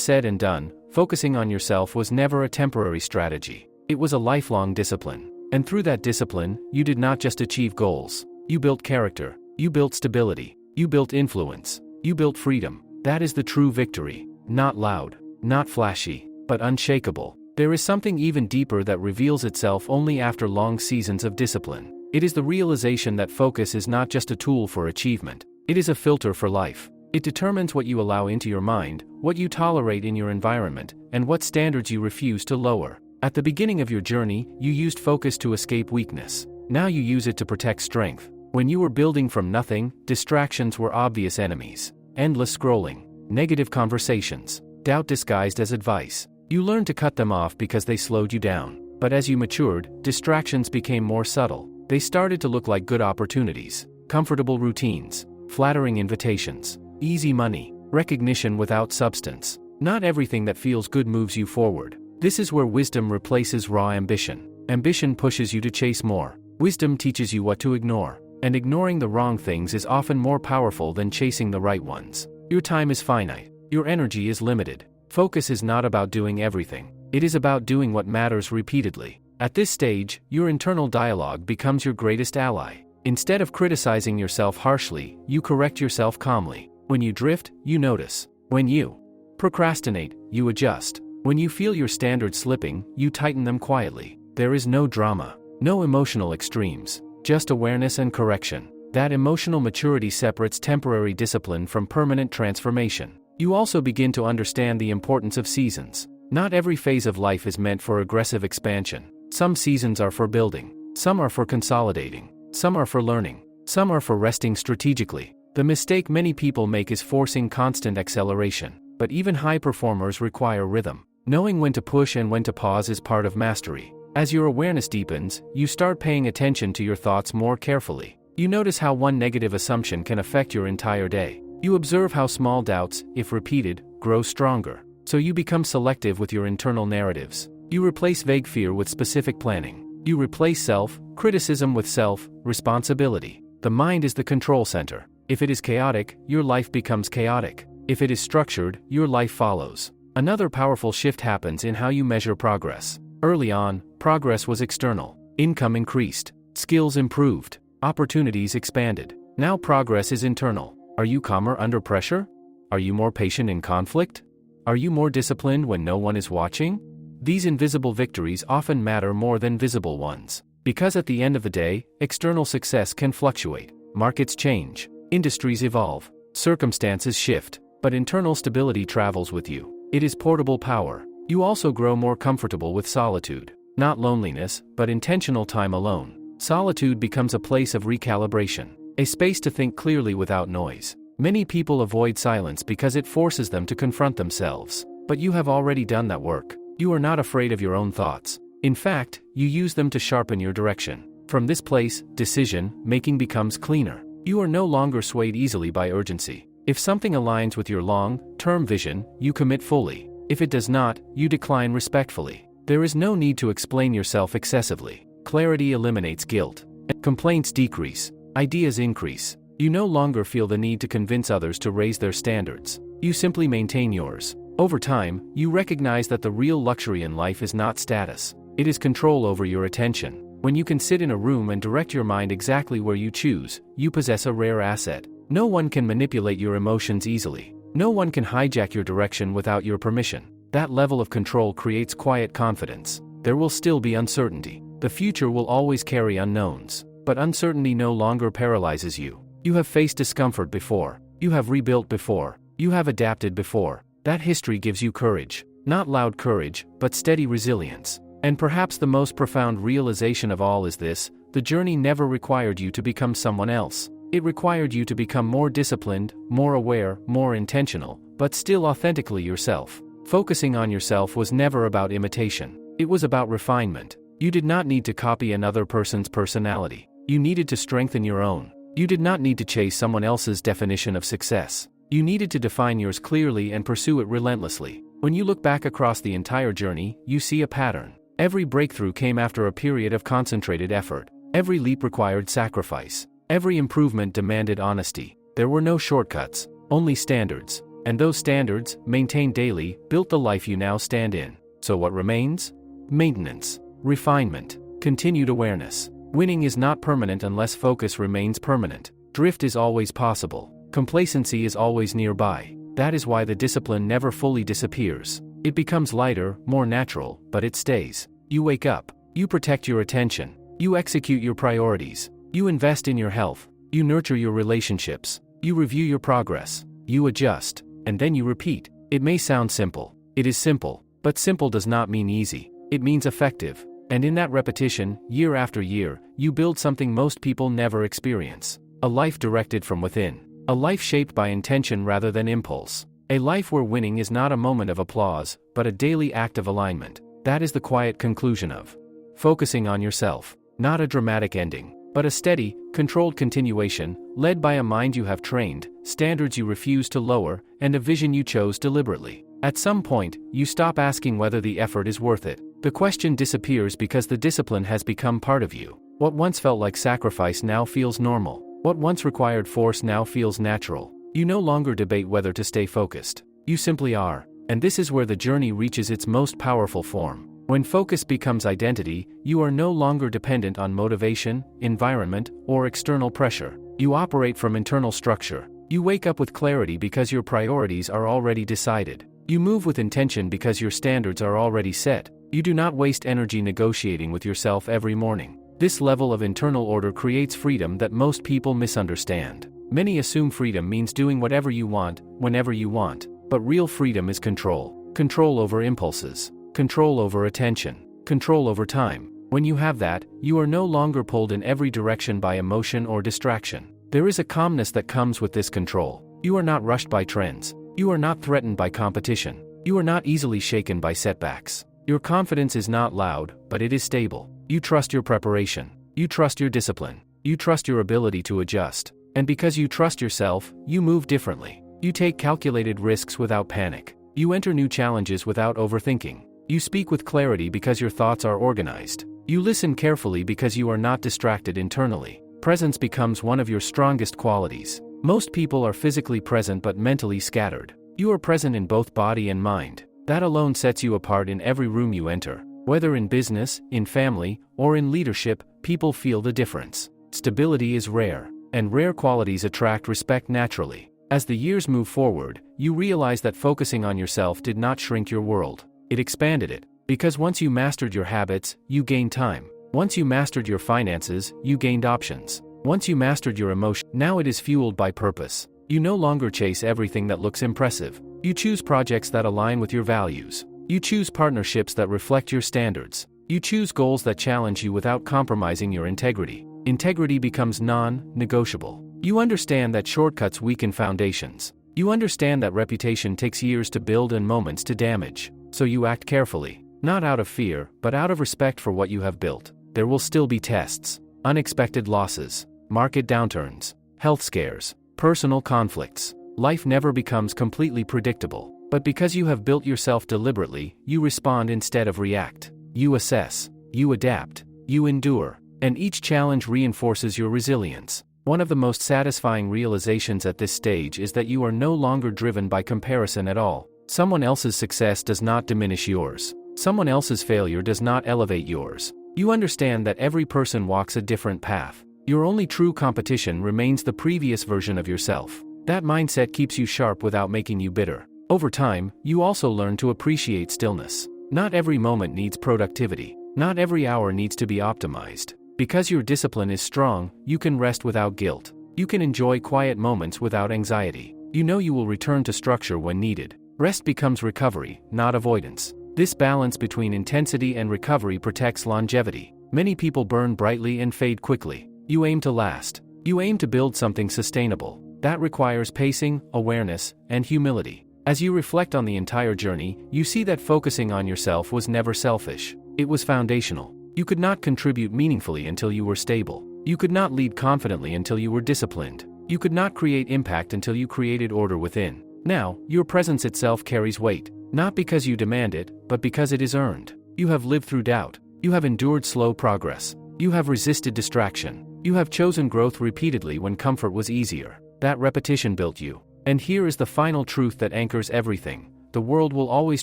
said and done, focusing on yourself was never a temporary strategy. It was a lifelong discipline. And through that discipline, you did not just achieve goals. You built character. You built stability. You built influence. You built freedom. That is the true victory. Not loud, not flashy, but unshakable. There is something even deeper that reveals itself only after long seasons of discipline. It is the realization that focus is not just a tool for achievement. It is a filter for life. It determines what you allow into your mind, what you tolerate in your environment, and what standards you refuse to lower. At the beginning of your journey, you used focus to escape weakness. Now you use it to protect strength. When you were building from nothing, distractions were obvious enemies. Endless scrolling, negative conversations, doubt disguised as advice. You learned to cut them off because they slowed you down. But as you matured, distractions became more subtle. They started to look like good opportunities, comfortable routines, flattering invitations, easy money, recognition without substance. Not everything that feels good moves you forward. This is where wisdom replaces raw ambition. Ambition pushes you to chase more. Wisdom teaches you what to ignore. And ignoring the wrong things is often more powerful than chasing the right ones. Your time is finite. Your energy is limited. Focus is not about doing everything. It is about doing what matters repeatedly. At this stage, your internal dialogue becomes your greatest ally. Instead of criticizing yourself harshly, you correct yourself calmly. When you drift, you notice. When you procrastinate, you adjust. When you feel your standards slipping, you tighten them quietly. There is no drama, no emotional extremes, just awareness and correction. That emotional maturity separates temporary discipline from permanent transformation. You also begin to understand the importance of seasons. Not every phase of life is meant for aggressive expansion. Some seasons are for building. Some are for consolidating. Some are for learning. Some are for resting strategically. The mistake many people make is forcing constant acceleration. But even high performers require rhythm. Knowing when to push and when to pause is part of mastery. As your awareness deepens, you start paying attention to your thoughts more carefully. You notice how one negative assumption can affect your entire day. You observe how small doubts, if repeated, grow stronger. So you become selective with your internal narratives. You replace vague fear with specific planning. You replace self-criticism with self-responsibility. The mind is the control center. If it is chaotic, your life becomes chaotic. If it is structured, your life follows. Another powerful shift happens in how you measure progress. Early on, progress was external. Income increased. Skills improved. Opportunities expanded. Now progress is internal. Are you calmer under pressure? Are you more patient in conflict? Are you more disciplined when no one is watching? These invisible victories often matter more than visible ones. Because at the end of the day, external success can fluctuate. Markets change. Industries evolve. Circumstances shift. But internal stability travels with you. It is portable power. You also grow more comfortable with solitude. Not loneliness, but intentional time alone. Solitude becomes a place of recalibration. A space to think clearly without noise. Many people avoid silence because it forces them to confront themselves. But you have already done that work. You are not afraid of your own thoughts. In fact, you use them to sharpen your direction. From this place, decision-making becomes cleaner. You are no longer swayed easily by urgency. If something aligns with your long-term vision, you commit fully. If it does not, you decline respectfully. There is no need to explain yourself excessively. Clarity eliminates guilt. Complaints decrease. Ideas increase. You no longer feel the need to convince others to raise their standards. You simply maintain yours. Over time, you recognize that the real luxury in life is not status. It is control over your attention. When you can sit in a room and direct your mind exactly where you choose, you possess a rare asset. No one can manipulate your emotions easily. No one can hijack your direction without your permission. That level of control creates quiet confidence. There will still be uncertainty. The future will always carry unknowns. But uncertainty no longer paralyzes you. You have faced discomfort before. You have rebuilt before. You have adapted before. That history gives you courage. Not loud courage, but steady resilience. And perhaps the most profound realization of all is this: the journey never required you to become someone else. It required you to become more disciplined, more aware, more intentional, but still authentically yourself. Focusing on yourself was never about imitation. It was about refinement. You did not need to copy another person's personality. You needed to strengthen your own. You did not need to chase someone else's definition of success. You needed to define yours clearly and pursue it relentlessly. When you look back across the entire journey, you see a pattern. Every breakthrough came after a period of concentrated effort. Every leap required sacrifice. Every improvement demanded honesty. There were no shortcuts, only standards. And those standards, maintained daily, built the life you now stand in. So what remains? Maintenance. refinement, continued awareness. Winning is not permanent unless focus remains permanent. Drift is always possible. Complacency is always nearby. That is why the discipline never fully disappears. It becomes lighter, more natural, but it stays. You wake up. You protect your attention. You execute your priorities. You invest in your health. You nurture your relationships. You review your progress. You adjust. And then you repeat. It may sound simple. It is simple. But simple does not mean easy. It means effective. And in that repetition, year after year, you build something most people never experience. A life directed from within. A life shaped by intention rather than impulse. A life where winning is not a moment of applause, but a daily act of alignment. That is the quiet conclusion of focusing on yourself. Not a dramatic ending, but a steady, controlled continuation, led by a mind you have trained, standards you refuse to lower, and a vision you chose deliberately. At some point, you stop asking whether the effort is worth it. The question disappears because the discipline has become part of you. What once felt like sacrifice now feels normal. What once required force now feels natural. You no longer debate whether to stay focused. You simply are. And this is where the journey reaches its most powerful form. When focus becomes identity, you are no longer dependent on motivation, environment, or external pressure. You operate from internal structure. You wake up with clarity because your priorities are already decided. You move with intention because your standards are already set. You do not waste energy negotiating with yourself every morning. This level of internal order creates freedom that most people misunderstand. Many assume freedom means doing whatever you want, whenever you want. But real freedom is control. Control over impulses. Control over attention. Control over time. When you have that, you are no longer pulled in every direction by emotion or distraction. There is a calmness that comes with this control. You are not rushed by trends. You are not threatened by competition. You are not easily shaken by setbacks. Your confidence is not loud, but it is stable. You trust your preparation. You trust your discipline. You trust your ability to adjust. And because you trust yourself, you move differently. You take calculated risks without panic. You enter new challenges without overthinking. You speak with clarity because your thoughts are organized. You listen carefully because you are not distracted internally. Presence becomes one of your strongest qualities. Most people are physically present but mentally scattered. You are present in both body and mind. That alone sets you apart in every room you enter. Whether in business, in family, or in leadership, people feel the difference. Stability is rare, and rare qualities attract respect naturally. As the years move forward, you realize that focusing on yourself did not shrink your world. It expanded it. Because once you mastered your habits, you gained time. Once you mastered your finances, you gained options. Once you mastered your emotion, now it is fueled by purpose. You no longer chase everything that looks impressive. You choose projects that align with your values. You choose partnerships that reflect your standards. You choose goals that challenge you without compromising your integrity. Integrity becomes non-negotiable. You understand that shortcuts weaken foundations. You understand that reputation takes years to build and moments to damage. So you act carefully, not out of fear, but out of respect for what you have built. There will still be tests, unexpected losses, market downturns, health scares, personal conflicts. Life never becomes completely predictable. But because you have built yourself deliberately, you respond instead of react. You assess, you adapt, you endure, and each challenge reinforces your resilience. One of the most satisfying realizations at this stage is that you are no longer driven by comparison at all. Someone else's success does not diminish yours. Someone else's failure does not elevate yours. You understand that every person walks a different path. Your only true competition remains the previous version of yourself. That mindset keeps you sharp without making you bitter. Over time, you also learn to appreciate stillness. Not every moment needs productivity. Not every hour needs to be optimized. Because your discipline is strong, you can rest without guilt. You can enjoy quiet moments without anxiety. You know you will return to structure when needed. Rest becomes recovery, not avoidance. This balance between intensity and recovery protects longevity. Many people burn brightly and fade quickly. You aim to last. You aim to build something sustainable. That requires pacing, awareness, and humility. As you reflect on the entire journey, you see that focusing on yourself was never selfish. It was foundational. You could not contribute meaningfully until you were stable. You could not lead confidently until you were disciplined. You could not create impact until you created order within. Now, your presence itself carries weight, not because you demand it, but because it is earned. You have lived through doubt. You have endured slow progress. You have resisted distraction. You have chosen growth repeatedly when comfort was easier. That repetition built you. And here is the final truth that anchors everything. The world will always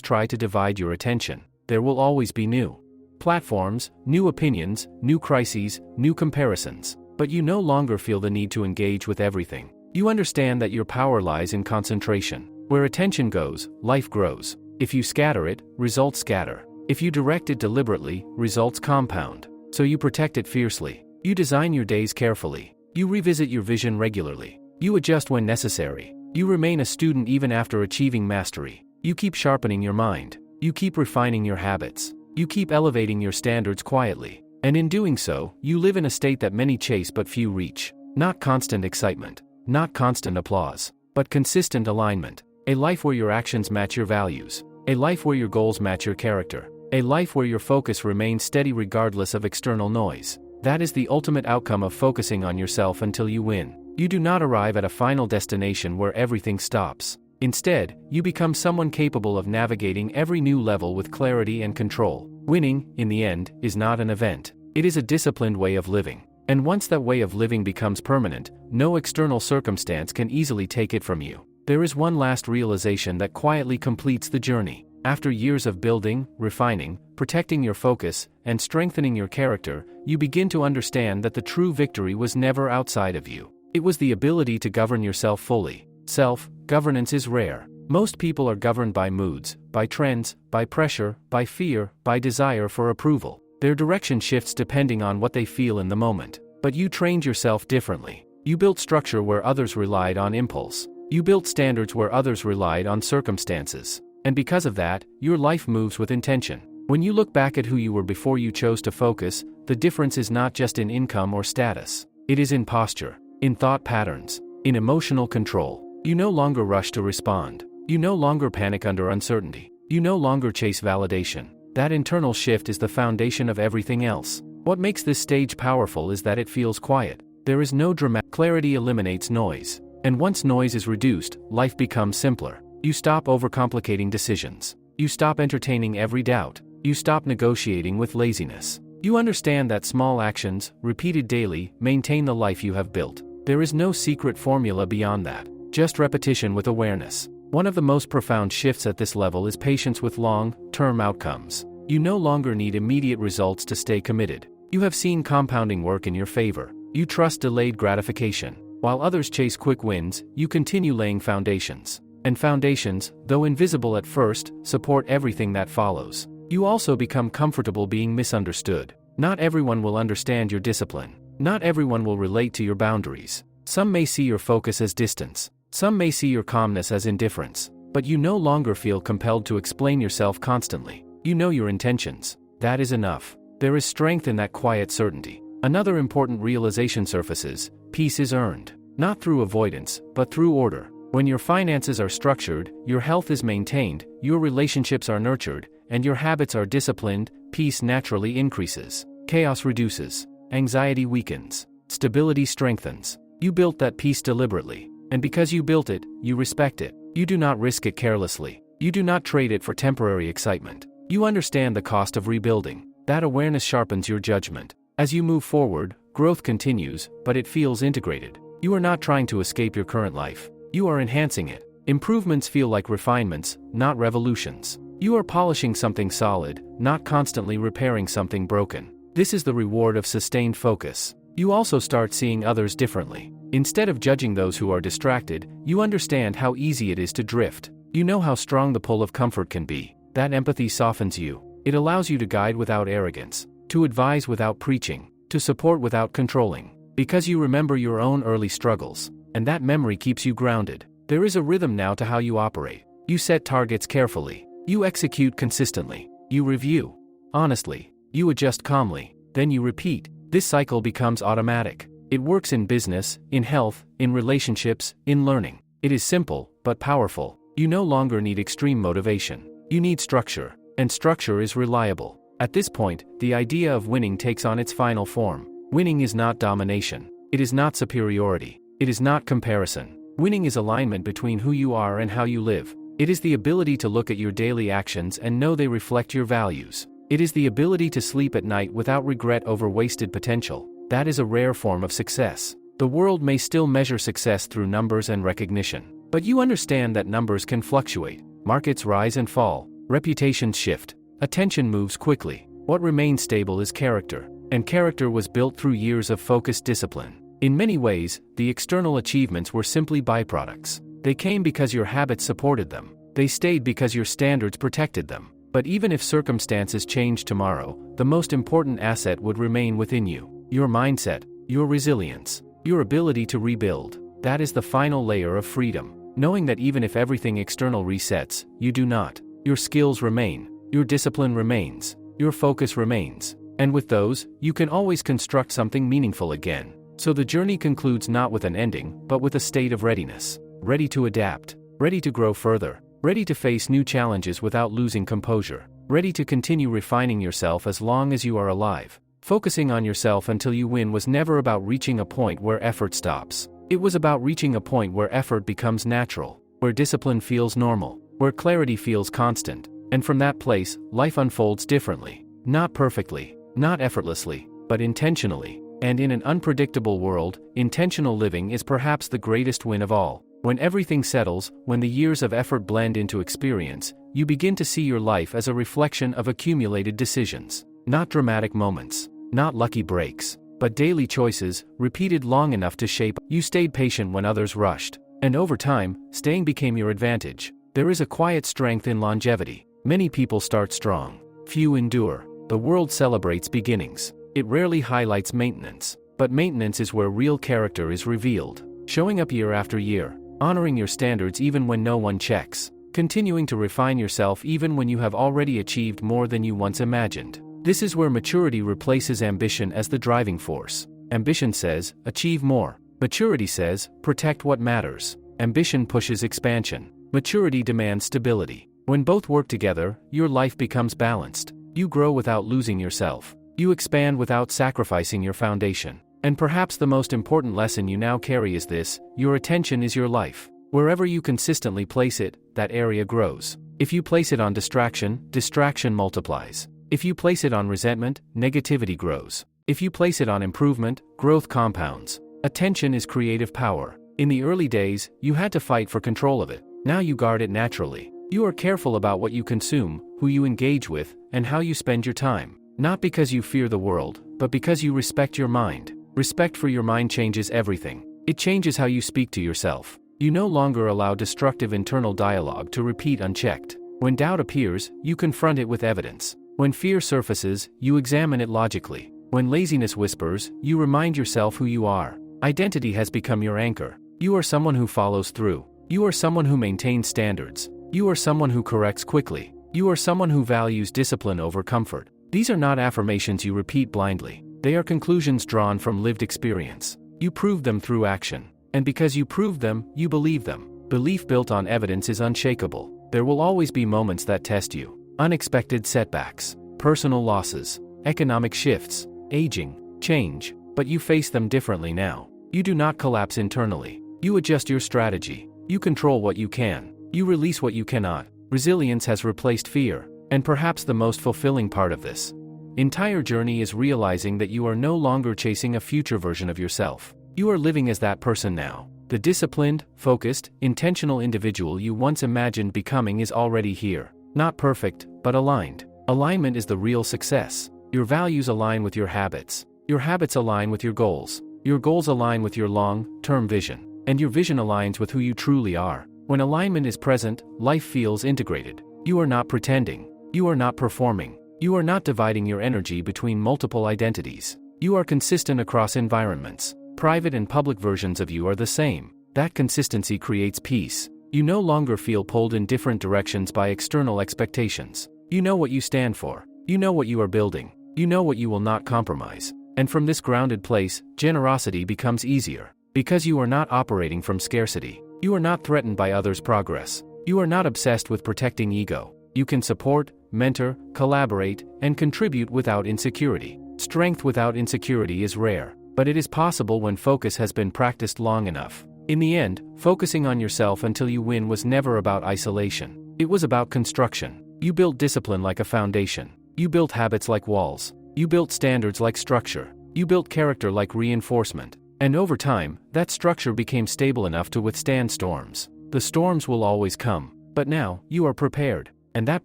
try to divide your attention. There will always be new platforms, new opinions, new crises, new comparisons. But you no longer feel the need to engage with everything. You understand that your power lies in concentration. Where attention goes, life grows. If you scatter it, results scatter. If you direct it deliberately, results compound. So you protect it fiercely. You design your days carefully. You revisit your vision regularly. You adjust when necessary. You remain a student even after achieving mastery. You keep sharpening your mind. You keep refining your habits. You keep elevating your standards quietly. And in doing so, you live in a state that many chase but few reach. Not constant excitement. Not constant applause. But consistent alignment. A life where your actions match your values. A life where your goals match your character. A life where your focus remains steady regardless of external noise. That is the ultimate outcome of focusing on yourself until you win. You do not arrive at a final destination where everything stops. Instead, you become someone capable of navigating every new level with clarity and control. Winning, in the end, is not an event. It is a disciplined way of living. And once that way of living becomes permanent, no external circumstance can easily take it from you. There is one last realization that quietly completes the journey. After years of building, refining, protecting your focus, and strengthening your character, you begin to understand that the true victory was never outside of you. It was the ability to govern yourself fully. Self-governance is rare. Most people are governed by moods, by trends, by pressure, by fear, by desire for approval. Their direction shifts depending on what they feel in the moment. But you trained yourself differently. You built structure where others relied on impulse. You built standards where others relied on circumstances. And because of that, your life moves with intention. When you look back at who you were before you chose to focus, the difference is not just in income or status. It is in posture, in thought patterns, in emotional control. You no longer rush to respond. You no longer panic under uncertainty. You no longer chase validation. That internal shift is the foundation of everything else. What makes this stage powerful is that it feels quiet. There is no dramatic. Clarity eliminates noise. And once noise is reduced, life becomes simpler. You stop overcomplicating decisions. You stop entertaining every doubt. You stop negotiating with laziness. You understand that small actions, repeated daily, maintain the life you have built. There is no secret formula beyond that. Just repetition with awareness. One of the most profound shifts at this level is patience with long-term outcomes. You no longer need immediate results to stay committed. You have seen compounding work in your favor. You trust delayed gratification. While others chase quick wins, you continue laying foundations. And foundations, though invisible at first, support everything that follows. You also become comfortable being misunderstood. Not everyone will understand your discipline. Not everyone will relate to your boundaries. Some may see your focus as distance. Some may see your calmness as indifference. But you no longer feel compelled to explain yourself constantly. You know your intentions. That is enough. There is strength in that quiet certainty. Another important realization surfaces: peace is earned. Not through avoidance, but through order. When your finances are structured, your health is maintained, your relationships are nurtured, and your habits are disciplined, peace naturally increases. Chaos reduces. Anxiety weakens. Stability strengthens. You built that peace deliberately. And because you built it, you respect it. You do not risk it carelessly. You do not trade it for temporary excitement. You understand the cost of rebuilding. That awareness sharpens your judgment. As you move forward, growth continues, but it feels integrated. You are not trying to escape your current life. You are enhancing it. Improvements feel like refinements, not revolutions. You are polishing something solid, not constantly repairing something broken. This is the reward of sustained focus. You also start seeing others differently. Instead of judging those who are distracted, you understand how easy it is to drift. You know how strong the pull of comfort can be. That empathy softens you. It allows you to guide without arrogance, to advise without preaching, to support without controlling. Because you remember your own early struggles. And that memory keeps you grounded. There is a rhythm now to how you operate. You set targets carefully. You execute consistently. You review honestly. You adjust calmly. Then you repeat. This cycle becomes automatic. It works in business, in health, in relationships, in learning. It is simple, but powerful. You no longer need extreme motivation. You need structure. And structure is reliable. At this point, the idea of winning takes on its final form. Winning is not domination. It is not superiority. It is not comparison. Winning is alignment between who you are and how you live. It is the ability to look at your daily actions and know they reflect your values. It is the ability to sleep at night without regret over wasted potential. That is a rare form of success. The world may still measure success through numbers and recognition. But you understand that numbers can fluctuate. Markets rise and fall. Reputations shift. Attention moves quickly. What remains stable is character, and character was built through years of focused discipline. In many ways, the external achievements were simply byproducts. They came because your habits supported them. They stayed because your standards protected them. But even if circumstances changed tomorrow, the most important asset would remain within you. Your mindset, your resilience, your ability to rebuild. That is the final layer of freedom. Knowing that even if everything external resets, you do not. Your skills remain. Your discipline remains. Your focus remains. And with those, you can always construct something meaningful again. So the journey concludes not with an ending, but with a state of readiness. Ready to adapt. Ready to grow further. Ready to face new challenges without losing composure. Ready to continue refining yourself as long as you are alive. Focusing on yourself until you win was never about reaching a point where effort stops. It was about reaching a point where effort becomes natural, where discipline feels normal, where clarity feels constant. And from that place, life unfolds differently. Not perfectly, not effortlessly, but intentionally. And in an unpredictable world, intentional living is perhaps the greatest win of all. When everything settles, when the years of effort blend into experience, you begin to see your life as a reflection of accumulated decisions. Not dramatic moments, not lucky breaks, but daily choices, repeated long enough to shape. You stayed patient when others rushed. And over time, staying became your advantage. There is a quiet strength in longevity. Many people start strong. Few endure. The world celebrates beginnings. It rarely highlights maintenance. But maintenance is where real character is revealed. Showing up year after year. Honoring your standards even when no one checks. Continuing to refine yourself even when you have already achieved more than you once imagined. This is where maturity replaces ambition as the driving force. Ambition says, achieve more. Maturity says, protect what matters. Ambition pushes expansion. Maturity demands stability. When both work together, your life becomes balanced. You grow without losing yourself. You expand without sacrificing your foundation. And perhaps the most important lesson you now carry is this: your attention is your life. Wherever you consistently place it, that area grows. If you place it on distraction, distraction multiplies. If you place it on resentment, negativity grows. If you place it on improvement, growth compounds. Attention is creative power. In the early days, you had to fight for control of it. Now you guard it naturally. You are careful about what you consume, who you engage with, and how you spend your time. Not because you fear the world, but because you respect your mind. Respect for your mind changes everything. It changes how you speak to yourself. You no longer allow destructive internal dialogue to repeat unchecked. When doubt appears, you confront it with evidence. When fear surfaces, you examine it logically. When laziness whispers, you remind yourself who you are. Identity has become your anchor. You are someone who follows through. You are someone who maintains standards. You are someone who corrects quickly. You are someone who values discipline over comfort. These are not affirmations you repeat blindly. They are conclusions drawn from lived experience. You prove them through action. And because you proved them, you believe them. Belief built on evidence is unshakable. There will always be moments that test you. Unexpected setbacks, personal losses, economic shifts, aging, change. But you face them differently now. You do not collapse internally. You adjust your strategy. You control what you can. You release what you cannot. Resilience has replaced fear. And perhaps the most fulfilling part of this entire journey is realizing that you are no longer chasing a future version of yourself. You are living as that person now. The disciplined, focused, intentional individual you once imagined becoming is already here. Not perfect, but aligned. Alignment is the real success. Your values align with your habits. Your habits align with your goals. Your goals align with your long-term vision. And your vision aligns with who you truly are. When alignment is present, life feels integrated. You are not pretending. You are not performing. You are not dividing your energy between multiple identities. You are consistent across environments. Private and public versions of you are the same. That consistency creates peace. You no longer feel pulled in different directions by external expectations. You know what you stand for. You know what you are building. You know what you will not compromise. And from this grounded place, generosity becomes easier. Because you are not operating from scarcity. You are not threatened by others' progress. You are not obsessed with protecting ego. You can support, mentor, collaborate, and contribute without insecurity. Strength without insecurity is rare, but it is possible when focus has been practiced long enough. In the end, focusing on yourself until you win was never about isolation. It was about construction. You built discipline like a foundation. You built habits like walls. You built standards like structure. You built character like reinforcement. And over time, that structure became stable enough to withstand storms. The storms will always come, but now, you are prepared. And that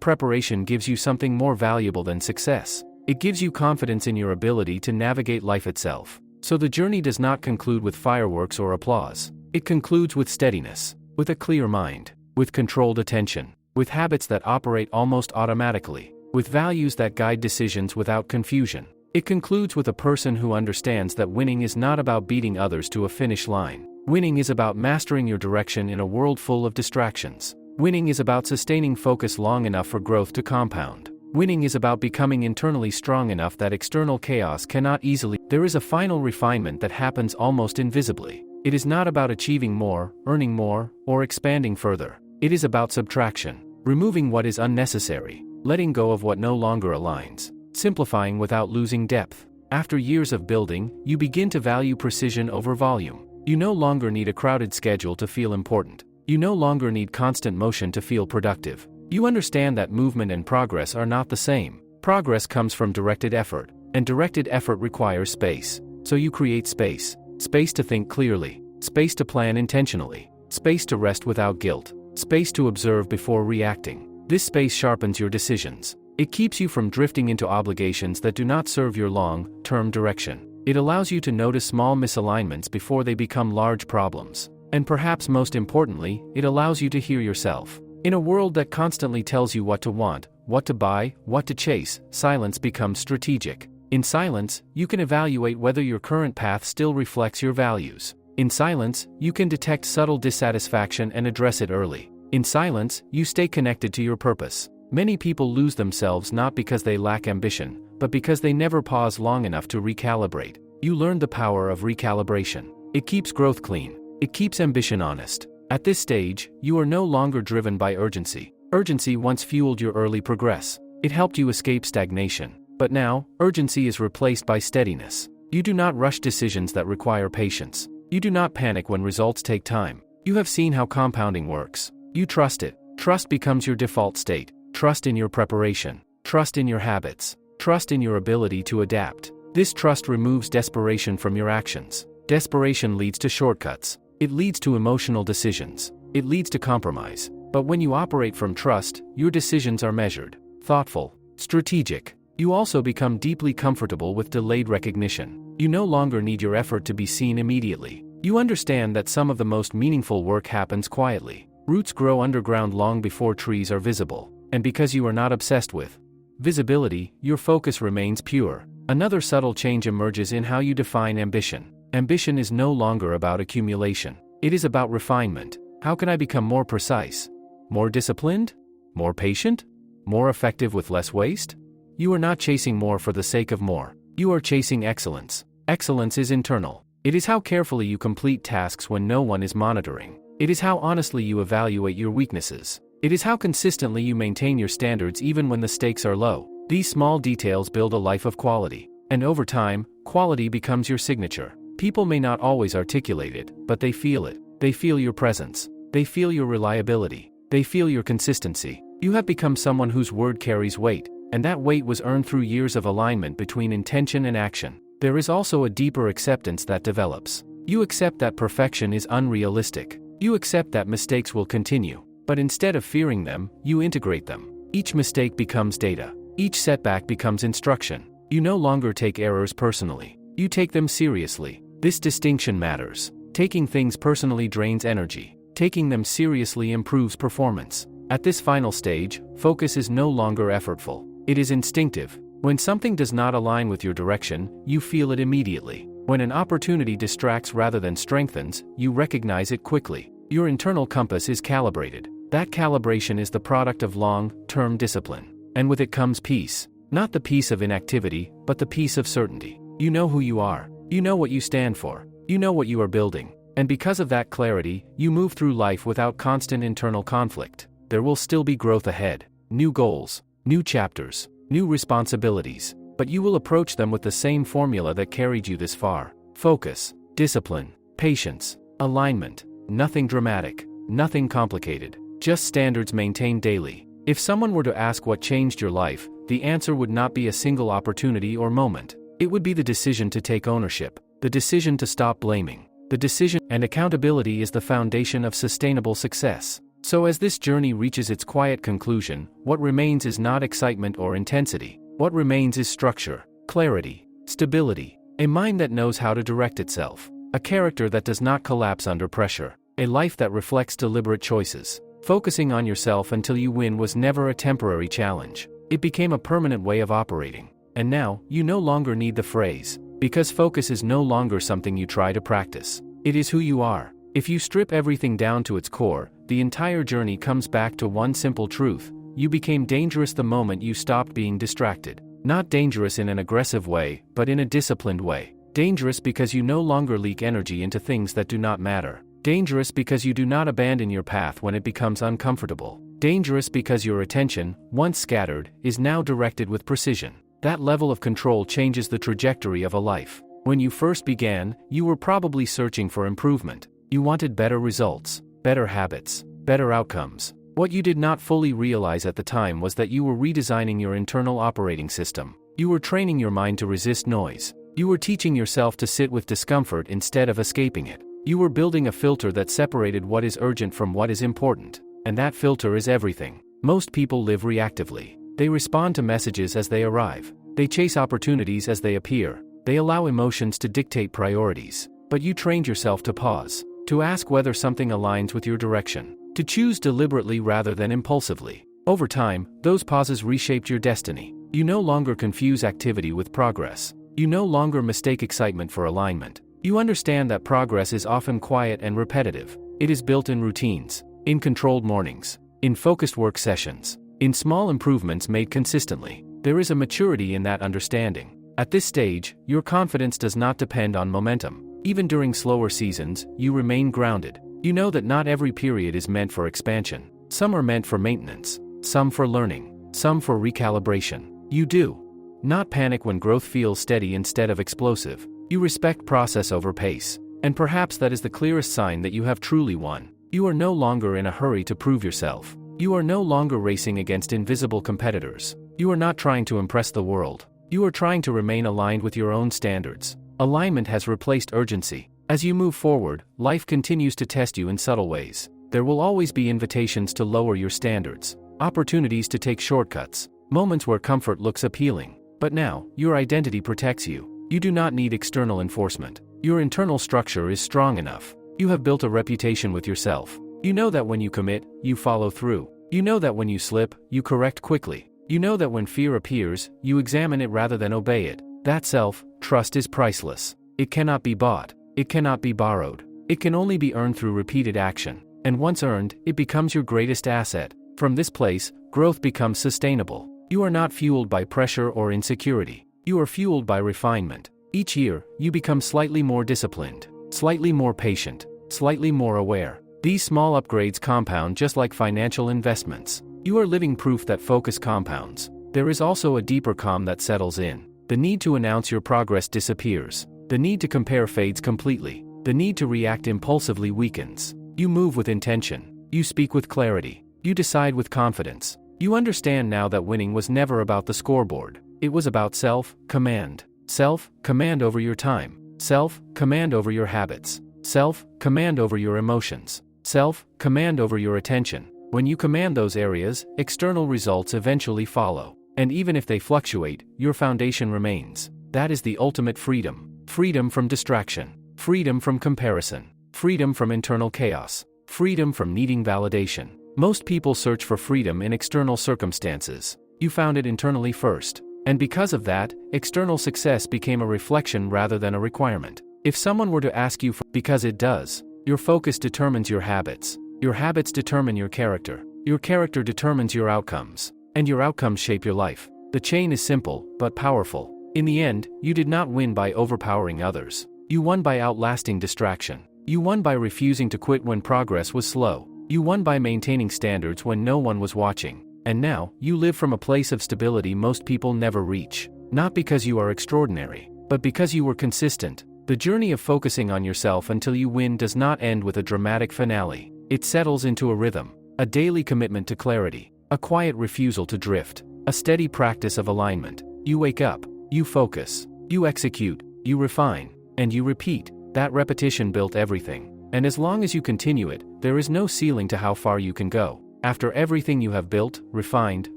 preparation gives you something more valuable than success. It gives you confidence in your ability to navigate life itself. So the journey does not conclude with fireworks or applause. It concludes with steadiness, with a clear mind, with controlled attention, with habits that operate almost automatically, with values that guide decisions without confusion. It concludes with a person who understands that winning is not about beating others to a finish line. Winning is about mastering your direction in a world full of distractions. Winning is about sustaining focus long enough for growth to compound. Winning is about becoming internally strong enough that external chaos cannot easily. There is a final refinement that happens almost invisibly. It is not about achieving more, earning more, or expanding further. It is about subtraction, removing what is unnecessary, letting go of what no longer aligns, simplifying without losing depth. After years of building, you begin to value precision over volume. You no longer need a crowded schedule to feel important. You no longer need constant motion to feel productive. You understand that movement and progress are not the same. Progress comes from directed effort, and directed effort requires space. So you create space. Space to think clearly. Space to plan intentionally. Space to rest without guilt. Space to observe before reacting. This space sharpens your decisions. It keeps you from drifting into obligations that do not serve your long-term direction. It allows you to notice small misalignments before they become large problems. And perhaps most importantly, it allows you to hear yourself. In a world that constantly tells you what to want, what to buy, what to chase, silence becomes strategic. In silence, you can evaluate whether your current path still reflects your values. In silence, you can detect subtle dissatisfaction and address it early. In silence, you stay connected to your purpose. Many people lose themselves not because they lack ambition, but because they never pause long enough to recalibrate. You learn the power of recalibration. It keeps growth clean. It keeps ambition honest. At this stage, you are no longer driven by urgency. Urgency once fueled your early progress. It helped you escape stagnation. But now, urgency is replaced by steadiness. You do not rush decisions that require patience. You do not panic when results take time. You have seen how compounding works. You trust it. Trust becomes your default state. Trust in your preparation. Trust in your habits. Trust in your ability to adapt. This trust removes desperation from your actions. Desperation leads to shortcuts. It leads to emotional decisions. It leads to compromise. But when you operate from trust, your decisions are measured, thoughtful, strategic. You also become deeply comfortable with delayed recognition. You no longer need your effort to be seen immediately. You understand that some of the most meaningful work happens quietly. Roots grow underground long before trees are visible. And because you are not obsessed with visibility, your focus remains pure. Another subtle change emerges in how you define ambition. Ambition is no longer about accumulation. It is about refinement. How can I become more precise? More disciplined? More patient? More effective with less waste? You are not chasing more for the sake of more. You are chasing excellence. Excellence is internal. It is how carefully you complete tasks when no one is monitoring. It is how honestly you evaluate your weaknesses. It is how consistently you maintain your standards even when the stakes are low. These small details build a life of quality. And over time, quality becomes your signature. People may not always articulate it, but they feel it. They feel your presence. They feel your reliability. They feel your consistency. You have become someone whose word carries weight, and that weight was earned through years of alignment between intention and action. There is also a deeper acceptance that develops. You accept that perfection is unrealistic. You accept that mistakes will continue. But instead of fearing them, you integrate them. Each mistake becomes data. Each setback becomes instruction. You no longer take errors personally. You take them seriously. This distinction matters. Taking things personally drains energy. Taking them seriously improves performance. At this final stage, focus is no longer effortful. It is instinctive. When something does not align with your direction, you feel it immediately. When an opportunity distracts rather than strengthens, you recognize it quickly. Your internal compass is calibrated. That calibration is the product of long-term discipline. And with it comes peace. Not the peace of inactivity, but the peace of certainty. You know who you are. You know what you stand for. You know what you are building. And because of that clarity, you move through life without constant internal conflict. There will still be growth ahead. New goals, new chapters, new responsibilities. But you will approach them with the same formula that carried you this far. Focus, discipline, patience, alignment. Nothing dramatic. Nothing complicated. Just standards maintained daily. If someone were to ask what changed your life, the answer would not be a single opportunity or moment. It would be the decision to take ownership, the decision to stop blaming, the decision, and accountability is the foundation of sustainable success. So as this journey reaches its quiet conclusion, what remains is not excitement or intensity, What remains is structure, clarity, stability, a mind that knows how to direct itself, a character that does not collapse under pressure, a life that reflects deliberate choices. Focusing on yourself until you win was never a temporary challenge. It became a permanent way of operating. And now, you no longer need the phrase, because focus is no longer something you try to practice. It is who you are. If you strip everything down to its core, the entire journey comes back to one simple truth: you became dangerous the moment you stopped being distracted. Not dangerous in an aggressive way, but in a disciplined way. Dangerous because you no longer leak energy into things that do not matter. Dangerous because you do not abandon your path when it becomes uncomfortable. Dangerous because your attention, once scattered, is now directed with precision. That level of control changes the trajectory of a life. When you first began, you were probably searching for improvement. You wanted better results, better habits, better outcomes. What you did not fully realize at the time was that you were redesigning your internal operating system. You were training your mind to resist noise. You were teaching yourself to sit with discomfort instead of escaping it. You were building a filter that separated what is urgent from what is important. And that filter is everything. Most people live reactively. They respond to messages as they arrive. They chase opportunities as they appear. They allow emotions to dictate priorities. But you trained yourself to pause, to ask whether something aligns with your direction, to choose deliberately rather than impulsively. Over time, those pauses reshaped your destiny. You no longer confuse activity with progress. You no longer mistake excitement for alignment. You understand that progress is often quiet and repetitive. It is built in routines, in controlled mornings, in focused work sessions, in small improvements made consistently. There is a maturity in that understanding. At this stage, your confidence does not depend on momentum. Even during slower seasons, you remain grounded. You know that not every period is meant for expansion. Some are meant for maintenance, some for learning, some for recalibration. You do not panic when growth feels steady instead of explosive. You respect process over pace. And perhaps that is the clearest sign that you have truly won. You are no longer in a hurry to prove yourself. You are no longer racing against invisible competitors. You are not trying to impress the world. You are trying to remain aligned with your own standards. Alignment has replaced urgency. As you move forward, life continues to test you in subtle ways. There will always be invitations to lower your standards, opportunities to take shortcuts, moments where comfort looks appealing. But now, your identity protects you. You do not need external enforcement. Your internal structure is strong enough. You have built a reputation with yourself. You know that when you commit, you follow through. You know that when you slip, you correct quickly. You know that when fear appears, you examine it rather than obey it. That self-trust is priceless. It cannot be bought. It cannot be borrowed. It can only be earned through repeated action. And once earned, it becomes your greatest asset. From this place, growth becomes sustainable. You are not fueled by pressure or insecurity. You are fueled by refinement. Each year, you become slightly more disciplined, slightly more patient, slightly more aware. These small upgrades compound just like financial investments. You are living proof that focus compounds. There is also a deeper calm that settles in. The need to announce your progress disappears. The need to compare fades completely. The need to react impulsively weakens. You move with intention. You speak with clarity. You decide with confidence. You understand now that winning was never about the scoreboard. It was about self-command. Self-command over your time. Self-command over your habits. Self-command over your emotions. Self-command over your attention. When you command those areas, external results eventually follow. And even if they fluctuate, your foundation remains. That is the ultimate freedom. Freedom from distraction. Freedom from comparison. Freedom from internal chaos. Freedom from needing validation. Most people search for freedom in external circumstances. You found it internally first. And because of that, external success became a reflection rather than a requirement. If someone were to ask you because it does, your focus determines your habits. Your habits determine your character. Your character determines your outcomes. And your outcomes shape your life. The chain is simple, but powerful. In the end, you did not win by overpowering others. You won by outlasting distraction. You won by refusing to quit when progress was slow. You won by maintaining standards when no one was watching. And now, you live from a place of stability most people never reach. Not because you are extraordinary, but because you were consistent. The journey of focusing on yourself until you win does not end with a dramatic finale. It settles into a rhythm, a daily commitment to clarity, a quiet refusal to drift, a steady practice of alignment. You wake up, you focus, you execute, you refine, and you repeat. That repetition built everything. And as long as you continue it, there is no ceiling to how far you can go. After everything you have built, refined,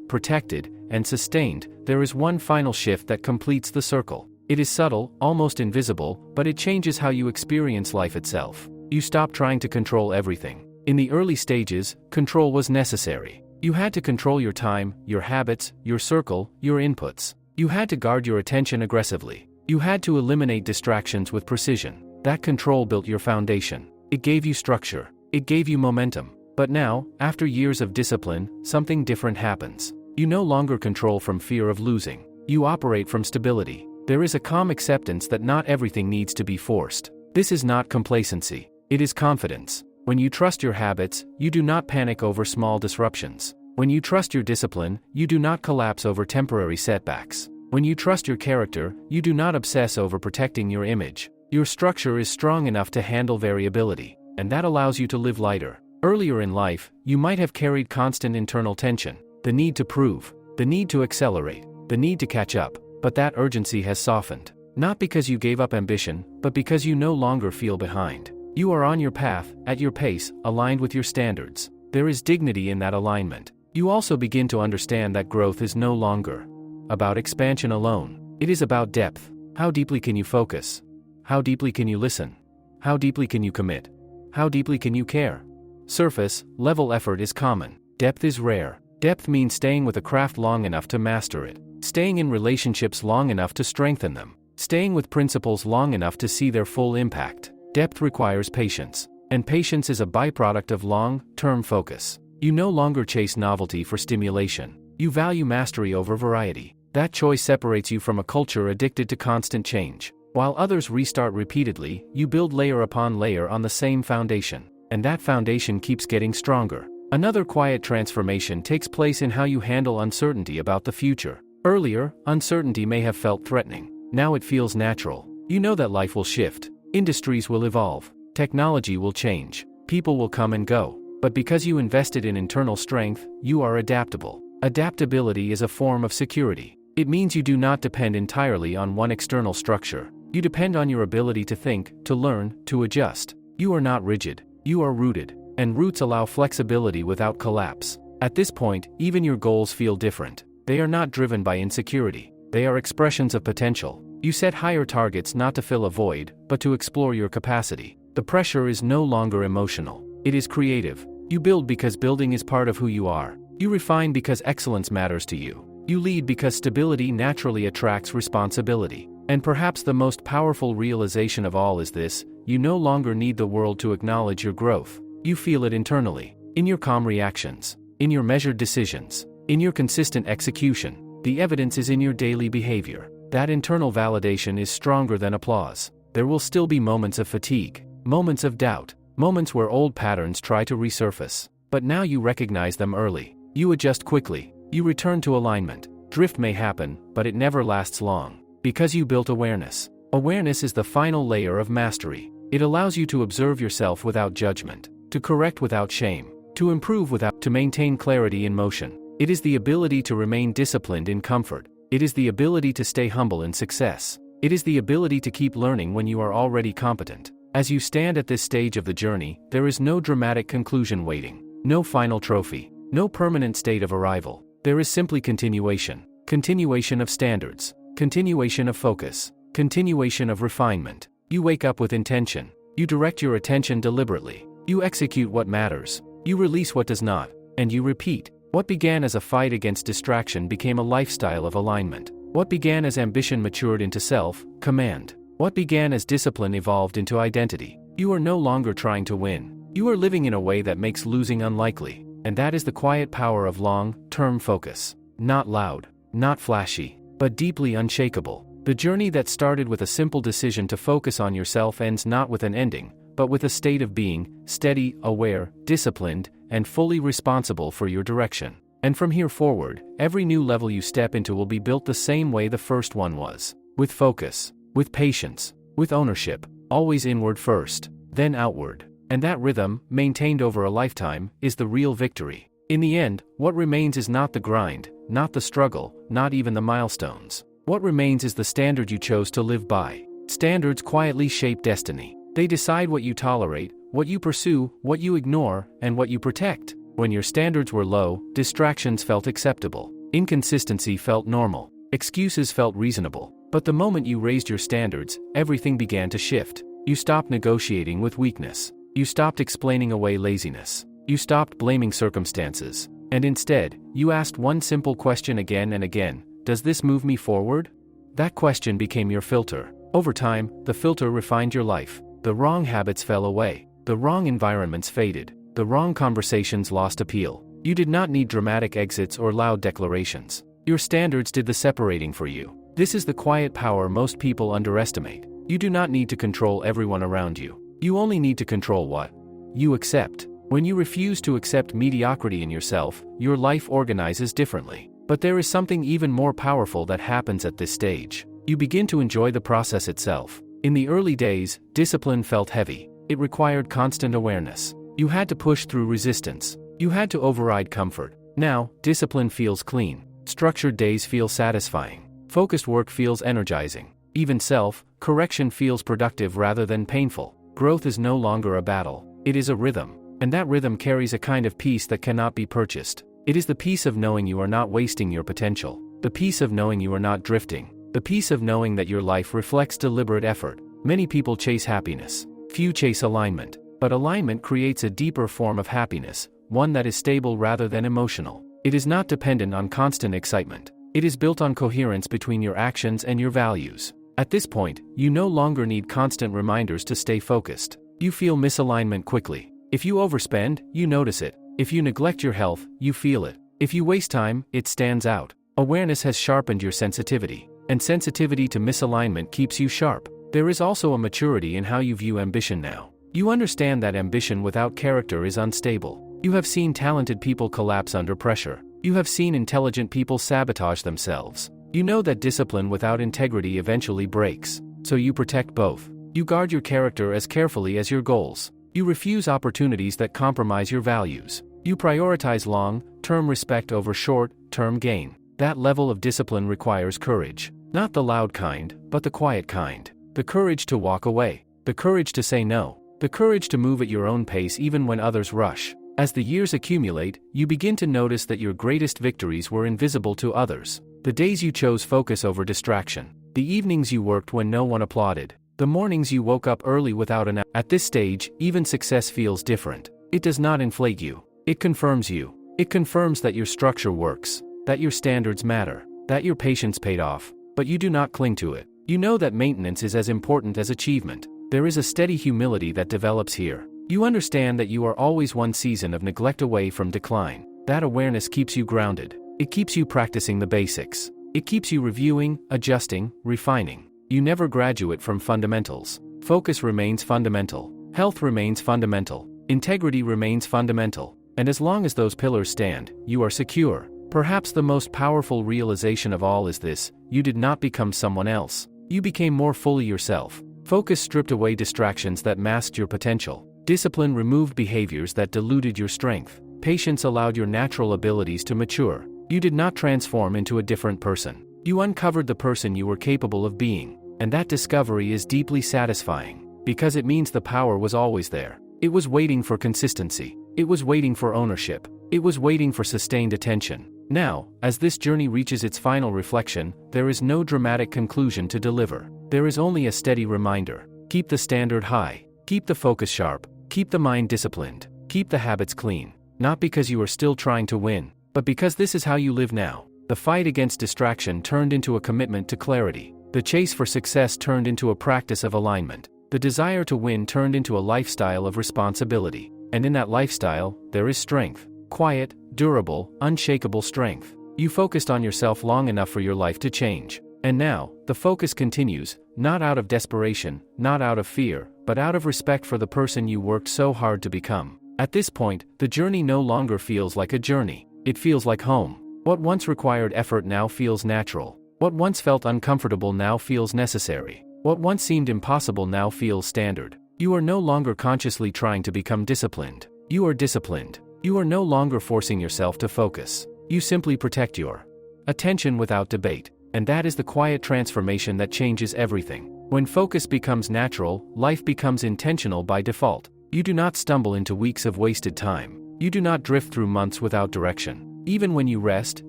protected, and sustained, there is one final shift that completes the circle. It is subtle, almost invisible, but it changes how you experience life itself. You stop trying to control everything. In the early stages, control was necessary. You had to control your time, your habits, your circle, your inputs. You had to guard your attention aggressively. You had to eliminate distractions with precision. That control built your foundation. It gave you structure. It gave you momentum. But now, after years of discipline, something different happens. You no longer control from fear of losing. You operate from stability. There is a calm acceptance that not everything needs to be forced. This is not complacency. It is confidence. When you trust your habits, you do not panic over small disruptions. When you trust your discipline, you do not collapse over temporary setbacks. When you trust your character, you do not obsess over protecting your image. Your structure is strong enough to handle variability, and that allows you to live lighter. Earlier in life, you might have carried constant internal tension, the need to prove, the need to accelerate, the need to catch up, but that urgency has softened. Not because you gave up ambition, but because you no longer feel behind. You are on your path, at your pace, aligned with your standards. There is dignity in that alignment. You also begin to understand that growth is no longer about expansion alone. It is about depth. How deeply can you focus? How deeply can you listen? How deeply can you commit? How deeply can you care? Surface level effort is common. Depth is rare. Depth means staying with a craft long enough to master it. Staying in relationships long enough to strengthen them. Staying with principles long enough to see their full impact. Depth requires patience, and patience is a byproduct of long-term focus. You no longer chase novelty for stimulation. You value mastery over variety. That choice separates you from a culture addicted to constant change. While others restart repeatedly, you build layer upon layer on the same foundation, and that foundation keeps getting stronger. Another quiet transformation takes place in how you handle uncertainty about the future. Earlier, uncertainty may have felt threatening. Now it feels natural. You know that life will shift. Industries will evolve. Technology will change. People will come and go. But because you invested in internal strength, you are adaptable. Adaptability is a form of security. It means you do not depend entirely on one external structure. You depend on your ability to think, to learn, to adjust. You are not rigid. You are rooted. And roots allow flexibility without collapse. At this point, even your goals feel different. They are not driven by insecurity. They are expressions of potential. You set higher targets not to fill a void, but to explore your capacity. The pressure is no longer emotional. It is creative. You build because building is part of who you are. You refine because excellence matters to you. You lead because stability naturally attracts responsibility. And perhaps the most powerful realization of all is this: you no longer need the world to acknowledge your growth. You feel it internally, in your calm reactions, in your measured decisions, in your consistent execution. The evidence is in your daily behavior. That internal validation is stronger than applause. There will still be moments of fatigue, moments of doubt, moments where old patterns try to resurface. But now you recognize them early. You adjust quickly. You return to alignment. Drift may happen, but it never lasts long. Because you built awareness. Awareness is the final layer of mastery. It allows you to observe yourself without judgment, to correct without shame, to improve to maintain clarity in motion. It is the ability to remain disciplined in comfort. It is the ability to stay humble in success. It is the ability to keep learning when you are already competent. As you stand at this stage of the journey, there is no dramatic conclusion waiting, no final trophy, no permanent state of arrival. There is simply continuation. Continuation of standards, continuation of focus, continuation of refinement. You wake up with intention. You direct your attention deliberately. You execute what matters. You release what does not. And you repeat. What began as a fight against distraction became a lifestyle of alignment. What began as ambition matured into self-command. What began as discipline evolved into identity. You are no longer trying to win. You are living in a way that makes losing unlikely. And that is the quiet power of long-term focus. Not loud, not flashy, but deeply unshakable. The journey that started with a simple decision to focus on yourself ends not with an ending, but with a state of being, steady, aware, disciplined, and fully responsible for your direction. And from here forward, every new level you step into will be built the same way the first one was. With focus, with patience, with ownership, always inward first, then outward. And that rhythm, maintained over a lifetime, is the real victory. In the end, what remains is not the grind, not the struggle, not even the milestones. What remains is the standard you chose to live by. Standards quietly shape destiny. They decide what you tolerate, what you pursue, what you ignore, and what you protect. When your standards were low, distractions felt acceptable. Inconsistency felt normal. Excuses felt reasonable. But the moment you raised your standards, everything began to shift. You stopped negotiating with weakness. You stopped explaining away laziness. You stopped blaming circumstances. And instead, you asked one simple question again and again: does this move me forward? That question became your filter. Over time, the filter refined your life. The wrong habits fell away. The wrong environments faded. The wrong conversations lost appeal. You did not need dramatic exits or loud declarations. Your standards did the separating for you. This is the quiet power most people underestimate. You do not need to control everyone around you. You only need to control what you accept. When you refuse to accept mediocrity in yourself, your life organizes differently. But there is something even more powerful that happens at this stage. You begin to enjoy the process itself. In the early days, discipline felt heavy. It required constant awareness. You had to push through resistance. You had to override comfort. Now, discipline feels clean. Structured days feel satisfying. Focused work feels energizing. Even self-correction feels productive rather than painful. Growth is no longer a battle. It is a rhythm. And that rhythm carries a kind of peace that cannot be purchased. It is the peace of knowing you are not wasting your potential. The peace of knowing you are not drifting. The peace of knowing that your life reflects deliberate effort. Many people chase happiness. Few chase alignment. But alignment creates a deeper form of happiness, one that is stable rather than emotional. It is not dependent on constant excitement. It is built on coherence between your actions and your values. At this point, you no longer need constant reminders to stay focused. You feel misalignment quickly. If you overspend, you notice it. If you neglect your health, you feel it. If you waste time, it stands out. Awareness has sharpened your sensitivity. And sensitivity to misalignment keeps you sharp. There is also a maturity in how you view ambition now. You understand that ambition without character is unstable. You have seen talented people collapse under pressure. You have seen intelligent people sabotage themselves. You know that discipline without integrity eventually breaks. So you protect both. You guard your character as carefully as your goals. You refuse opportunities that compromise your values. You prioritize long-term respect over short-term gain. That level of discipline requires courage. Not the loud kind, but the quiet kind. The courage to walk away. The courage to say no. The courage to move at your own pace even when others rush. As the years accumulate, you begin to notice that your greatest victories were invisible to others. The days you chose focus over distraction. The evenings you worked when no one applauded. The mornings you woke up early without an. At this stage, even success feels different. It does not inflate you. It confirms you. It confirms that your structure works, that your standards matter, that your patience paid off, but you do not cling to it. You know that maintenance is as important as achievement. There is a steady humility that develops here. You understand that you are always one season of neglect away from decline. That awareness keeps you grounded. It keeps you practicing the basics. It keeps you reviewing, adjusting, refining. You never graduate from fundamentals. Focus remains fundamental. Health remains fundamental. Integrity remains fundamental. And as long as those pillars stand, you are secure. Perhaps the most powerful realization of all is this: you did not become someone else. You became more fully yourself. Focus stripped away distractions that masked your potential. Discipline removed behaviors that diluted your strength. Patience allowed your natural abilities to mature. You did not transform into a different person. You uncovered the person you were capable of being. And that discovery is deeply satisfying, because it means the power was always there. It was waiting for consistency. It was waiting for ownership. It was waiting for sustained attention. Now, as this journey reaches its final reflection, there is no dramatic conclusion to deliver. There is only a steady reminder. Keep the standard high. Keep the focus sharp. Keep the mind disciplined. Keep the habits clean. Not because you are still trying to win, but because this is how you live now. The fight against distraction turned into a commitment to clarity. The chase for success turned into a practice of alignment. The desire to win turned into a lifestyle of responsibility. And in that lifestyle, there is strength. Quiet, durable, unshakable strength. You focused on yourself long enough for your life to change. And now, the focus continues, not out of desperation, not out of fear, but out of respect for the person you worked so hard to become. At this point, the journey no longer feels like a journey. It feels like home. What once required effort now feels natural. What once felt uncomfortable now feels necessary. What once seemed impossible now feels standard. You are no longer consciously trying to become disciplined. You are disciplined. You are no longer forcing yourself to focus. You simply protect your attention without debate. And that is the quiet transformation that changes everything. When focus becomes natural, life becomes intentional by default. You do not stumble into weeks of wasted time. You do not drift through months without direction. Even when you rest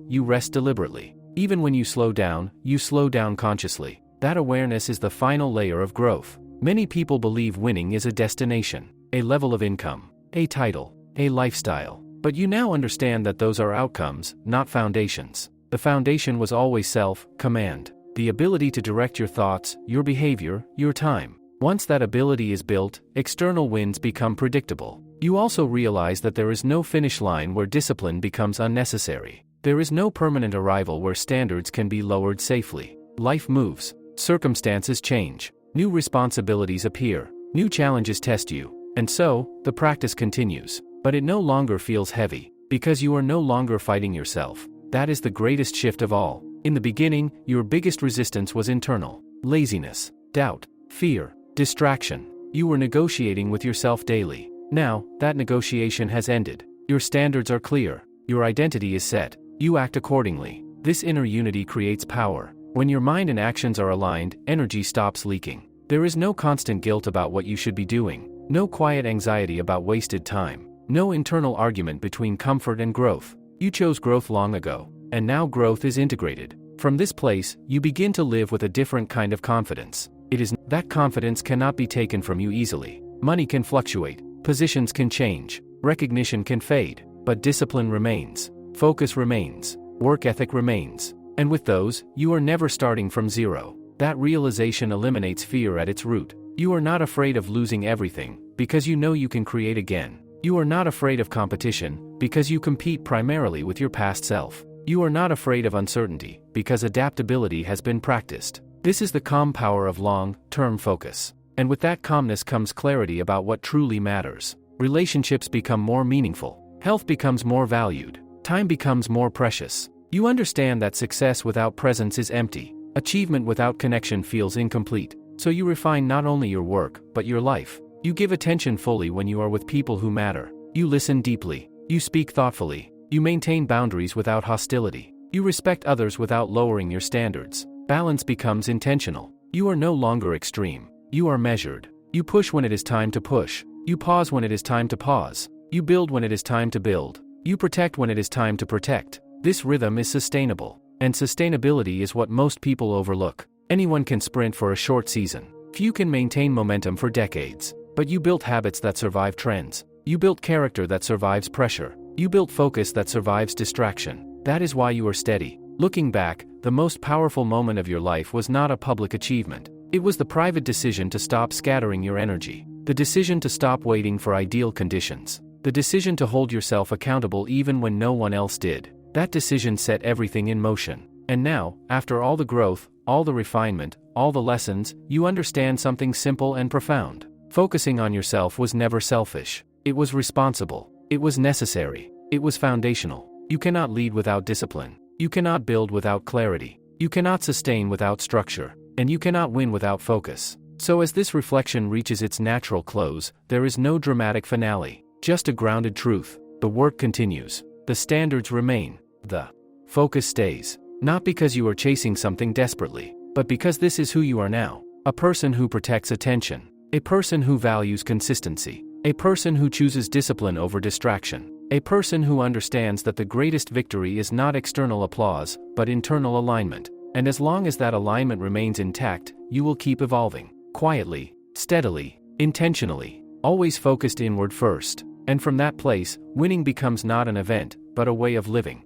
deliberately. Even when you slow down consciously. That awareness is the final layer of growth. Many people believe winning is a destination, a level of income, a title, a lifestyle. But you now understand that those are outcomes, not foundations. The foundation was always self-command. The ability to direct your thoughts, your behavior, your time. Once that ability is built, external wins become predictable. You also realize that there is no finish line where discipline becomes unnecessary. There is no permanent arrival where standards can be lowered safely. Life moves. Circumstances change. New responsibilities appear. New challenges test you. And so, the practice continues. But it no longer feels heavy, because you are no longer fighting yourself. That is the greatest shift of all. In the beginning, your biggest resistance was internal. Laziness, doubt, fear, distraction. You were negotiating with yourself daily. Now, that negotiation has ended. Your standards are clear. Your identity is set. You act accordingly. This inner unity creates power. When your mind and actions are aligned, energy stops leaking. There is no constant guilt about what you should be doing. No quiet anxiety about wasted time. No internal argument between comfort and growth. You chose growth long ago, and now growth is integrated. From this place, you begin to live with a different kind of confidence. That confidence cannot be taken from you easily. Money can fluctuate, positions can change, recognition can fade, but discipline remains, focus remains, work ethic remains. And with those, you are never starting from zero. That realization eliminates fear at its root. You are not afraid of losing everything, because you know you can create again. You are not afraid of competition, because you compete primarily with your past self. You are not afraid of uncertainty, because adaptability has been practiced. This is the calm power of long-term focus. And with that calmness comes clarity about what truly matters. Relationships become more meaningful. Health becomes more valued. Time becomes more precious. You understand that success without presence is empty. Achievement without connection feels incomplete. So you refine not only your work, but your life. You give attention fully when you are with people who matter. You listen deeply. You speak thoughtfully. You maintain boundaries without hostility. You respect others without lowering your standards. Balance becomes intentional. You are no longer extreme. You are measured. You push when it is time to push. You pause when it is time to pause. You build when it is time to build. You protect when it is time to protect. This rhythm is sustainable. And sustainability is what most people overlook. Anyone can sprint for a short season. Few can maintain momentum for decades. But you built habits that survive trends. You built character that survives pressure. You built focus that survives distraction. That is why you are steady. Looking back, the most powerful moment of your life was not a public achievement. It was the private decision to stop scattering your energy. The decision to stop waiting for ideal conditions. The decision to hold yourself accountable even when no one else did. That decision set everything in motion. And now, after all the growth, all the refinement, all the lessons, you understand something simple and profound. Focusing on yourself was never selfish. It was responsible. It was necessary. It was foundational. You cannot lead without discipline. You cannot build without clarity. You cannot sustain without structure. And you cannot win without focus. So as this reflection reaches its natural close, there is no dramatic finale. Just a grounded truth. The work continues. The standards remain. The focus stays. Not because you are chasing something desperately, but because this is who you are now. A person who protects attention. A person who values consistency. A person who chooses discipline over distraction. A person who understands that the greatest victory is not external applause, but internal alignment. And as long as that alignment remains intact, you will keep evolving. Quietly, steadily, intentionally. Always focused inward first. And from that place, winning becomes not an event, but a way of living.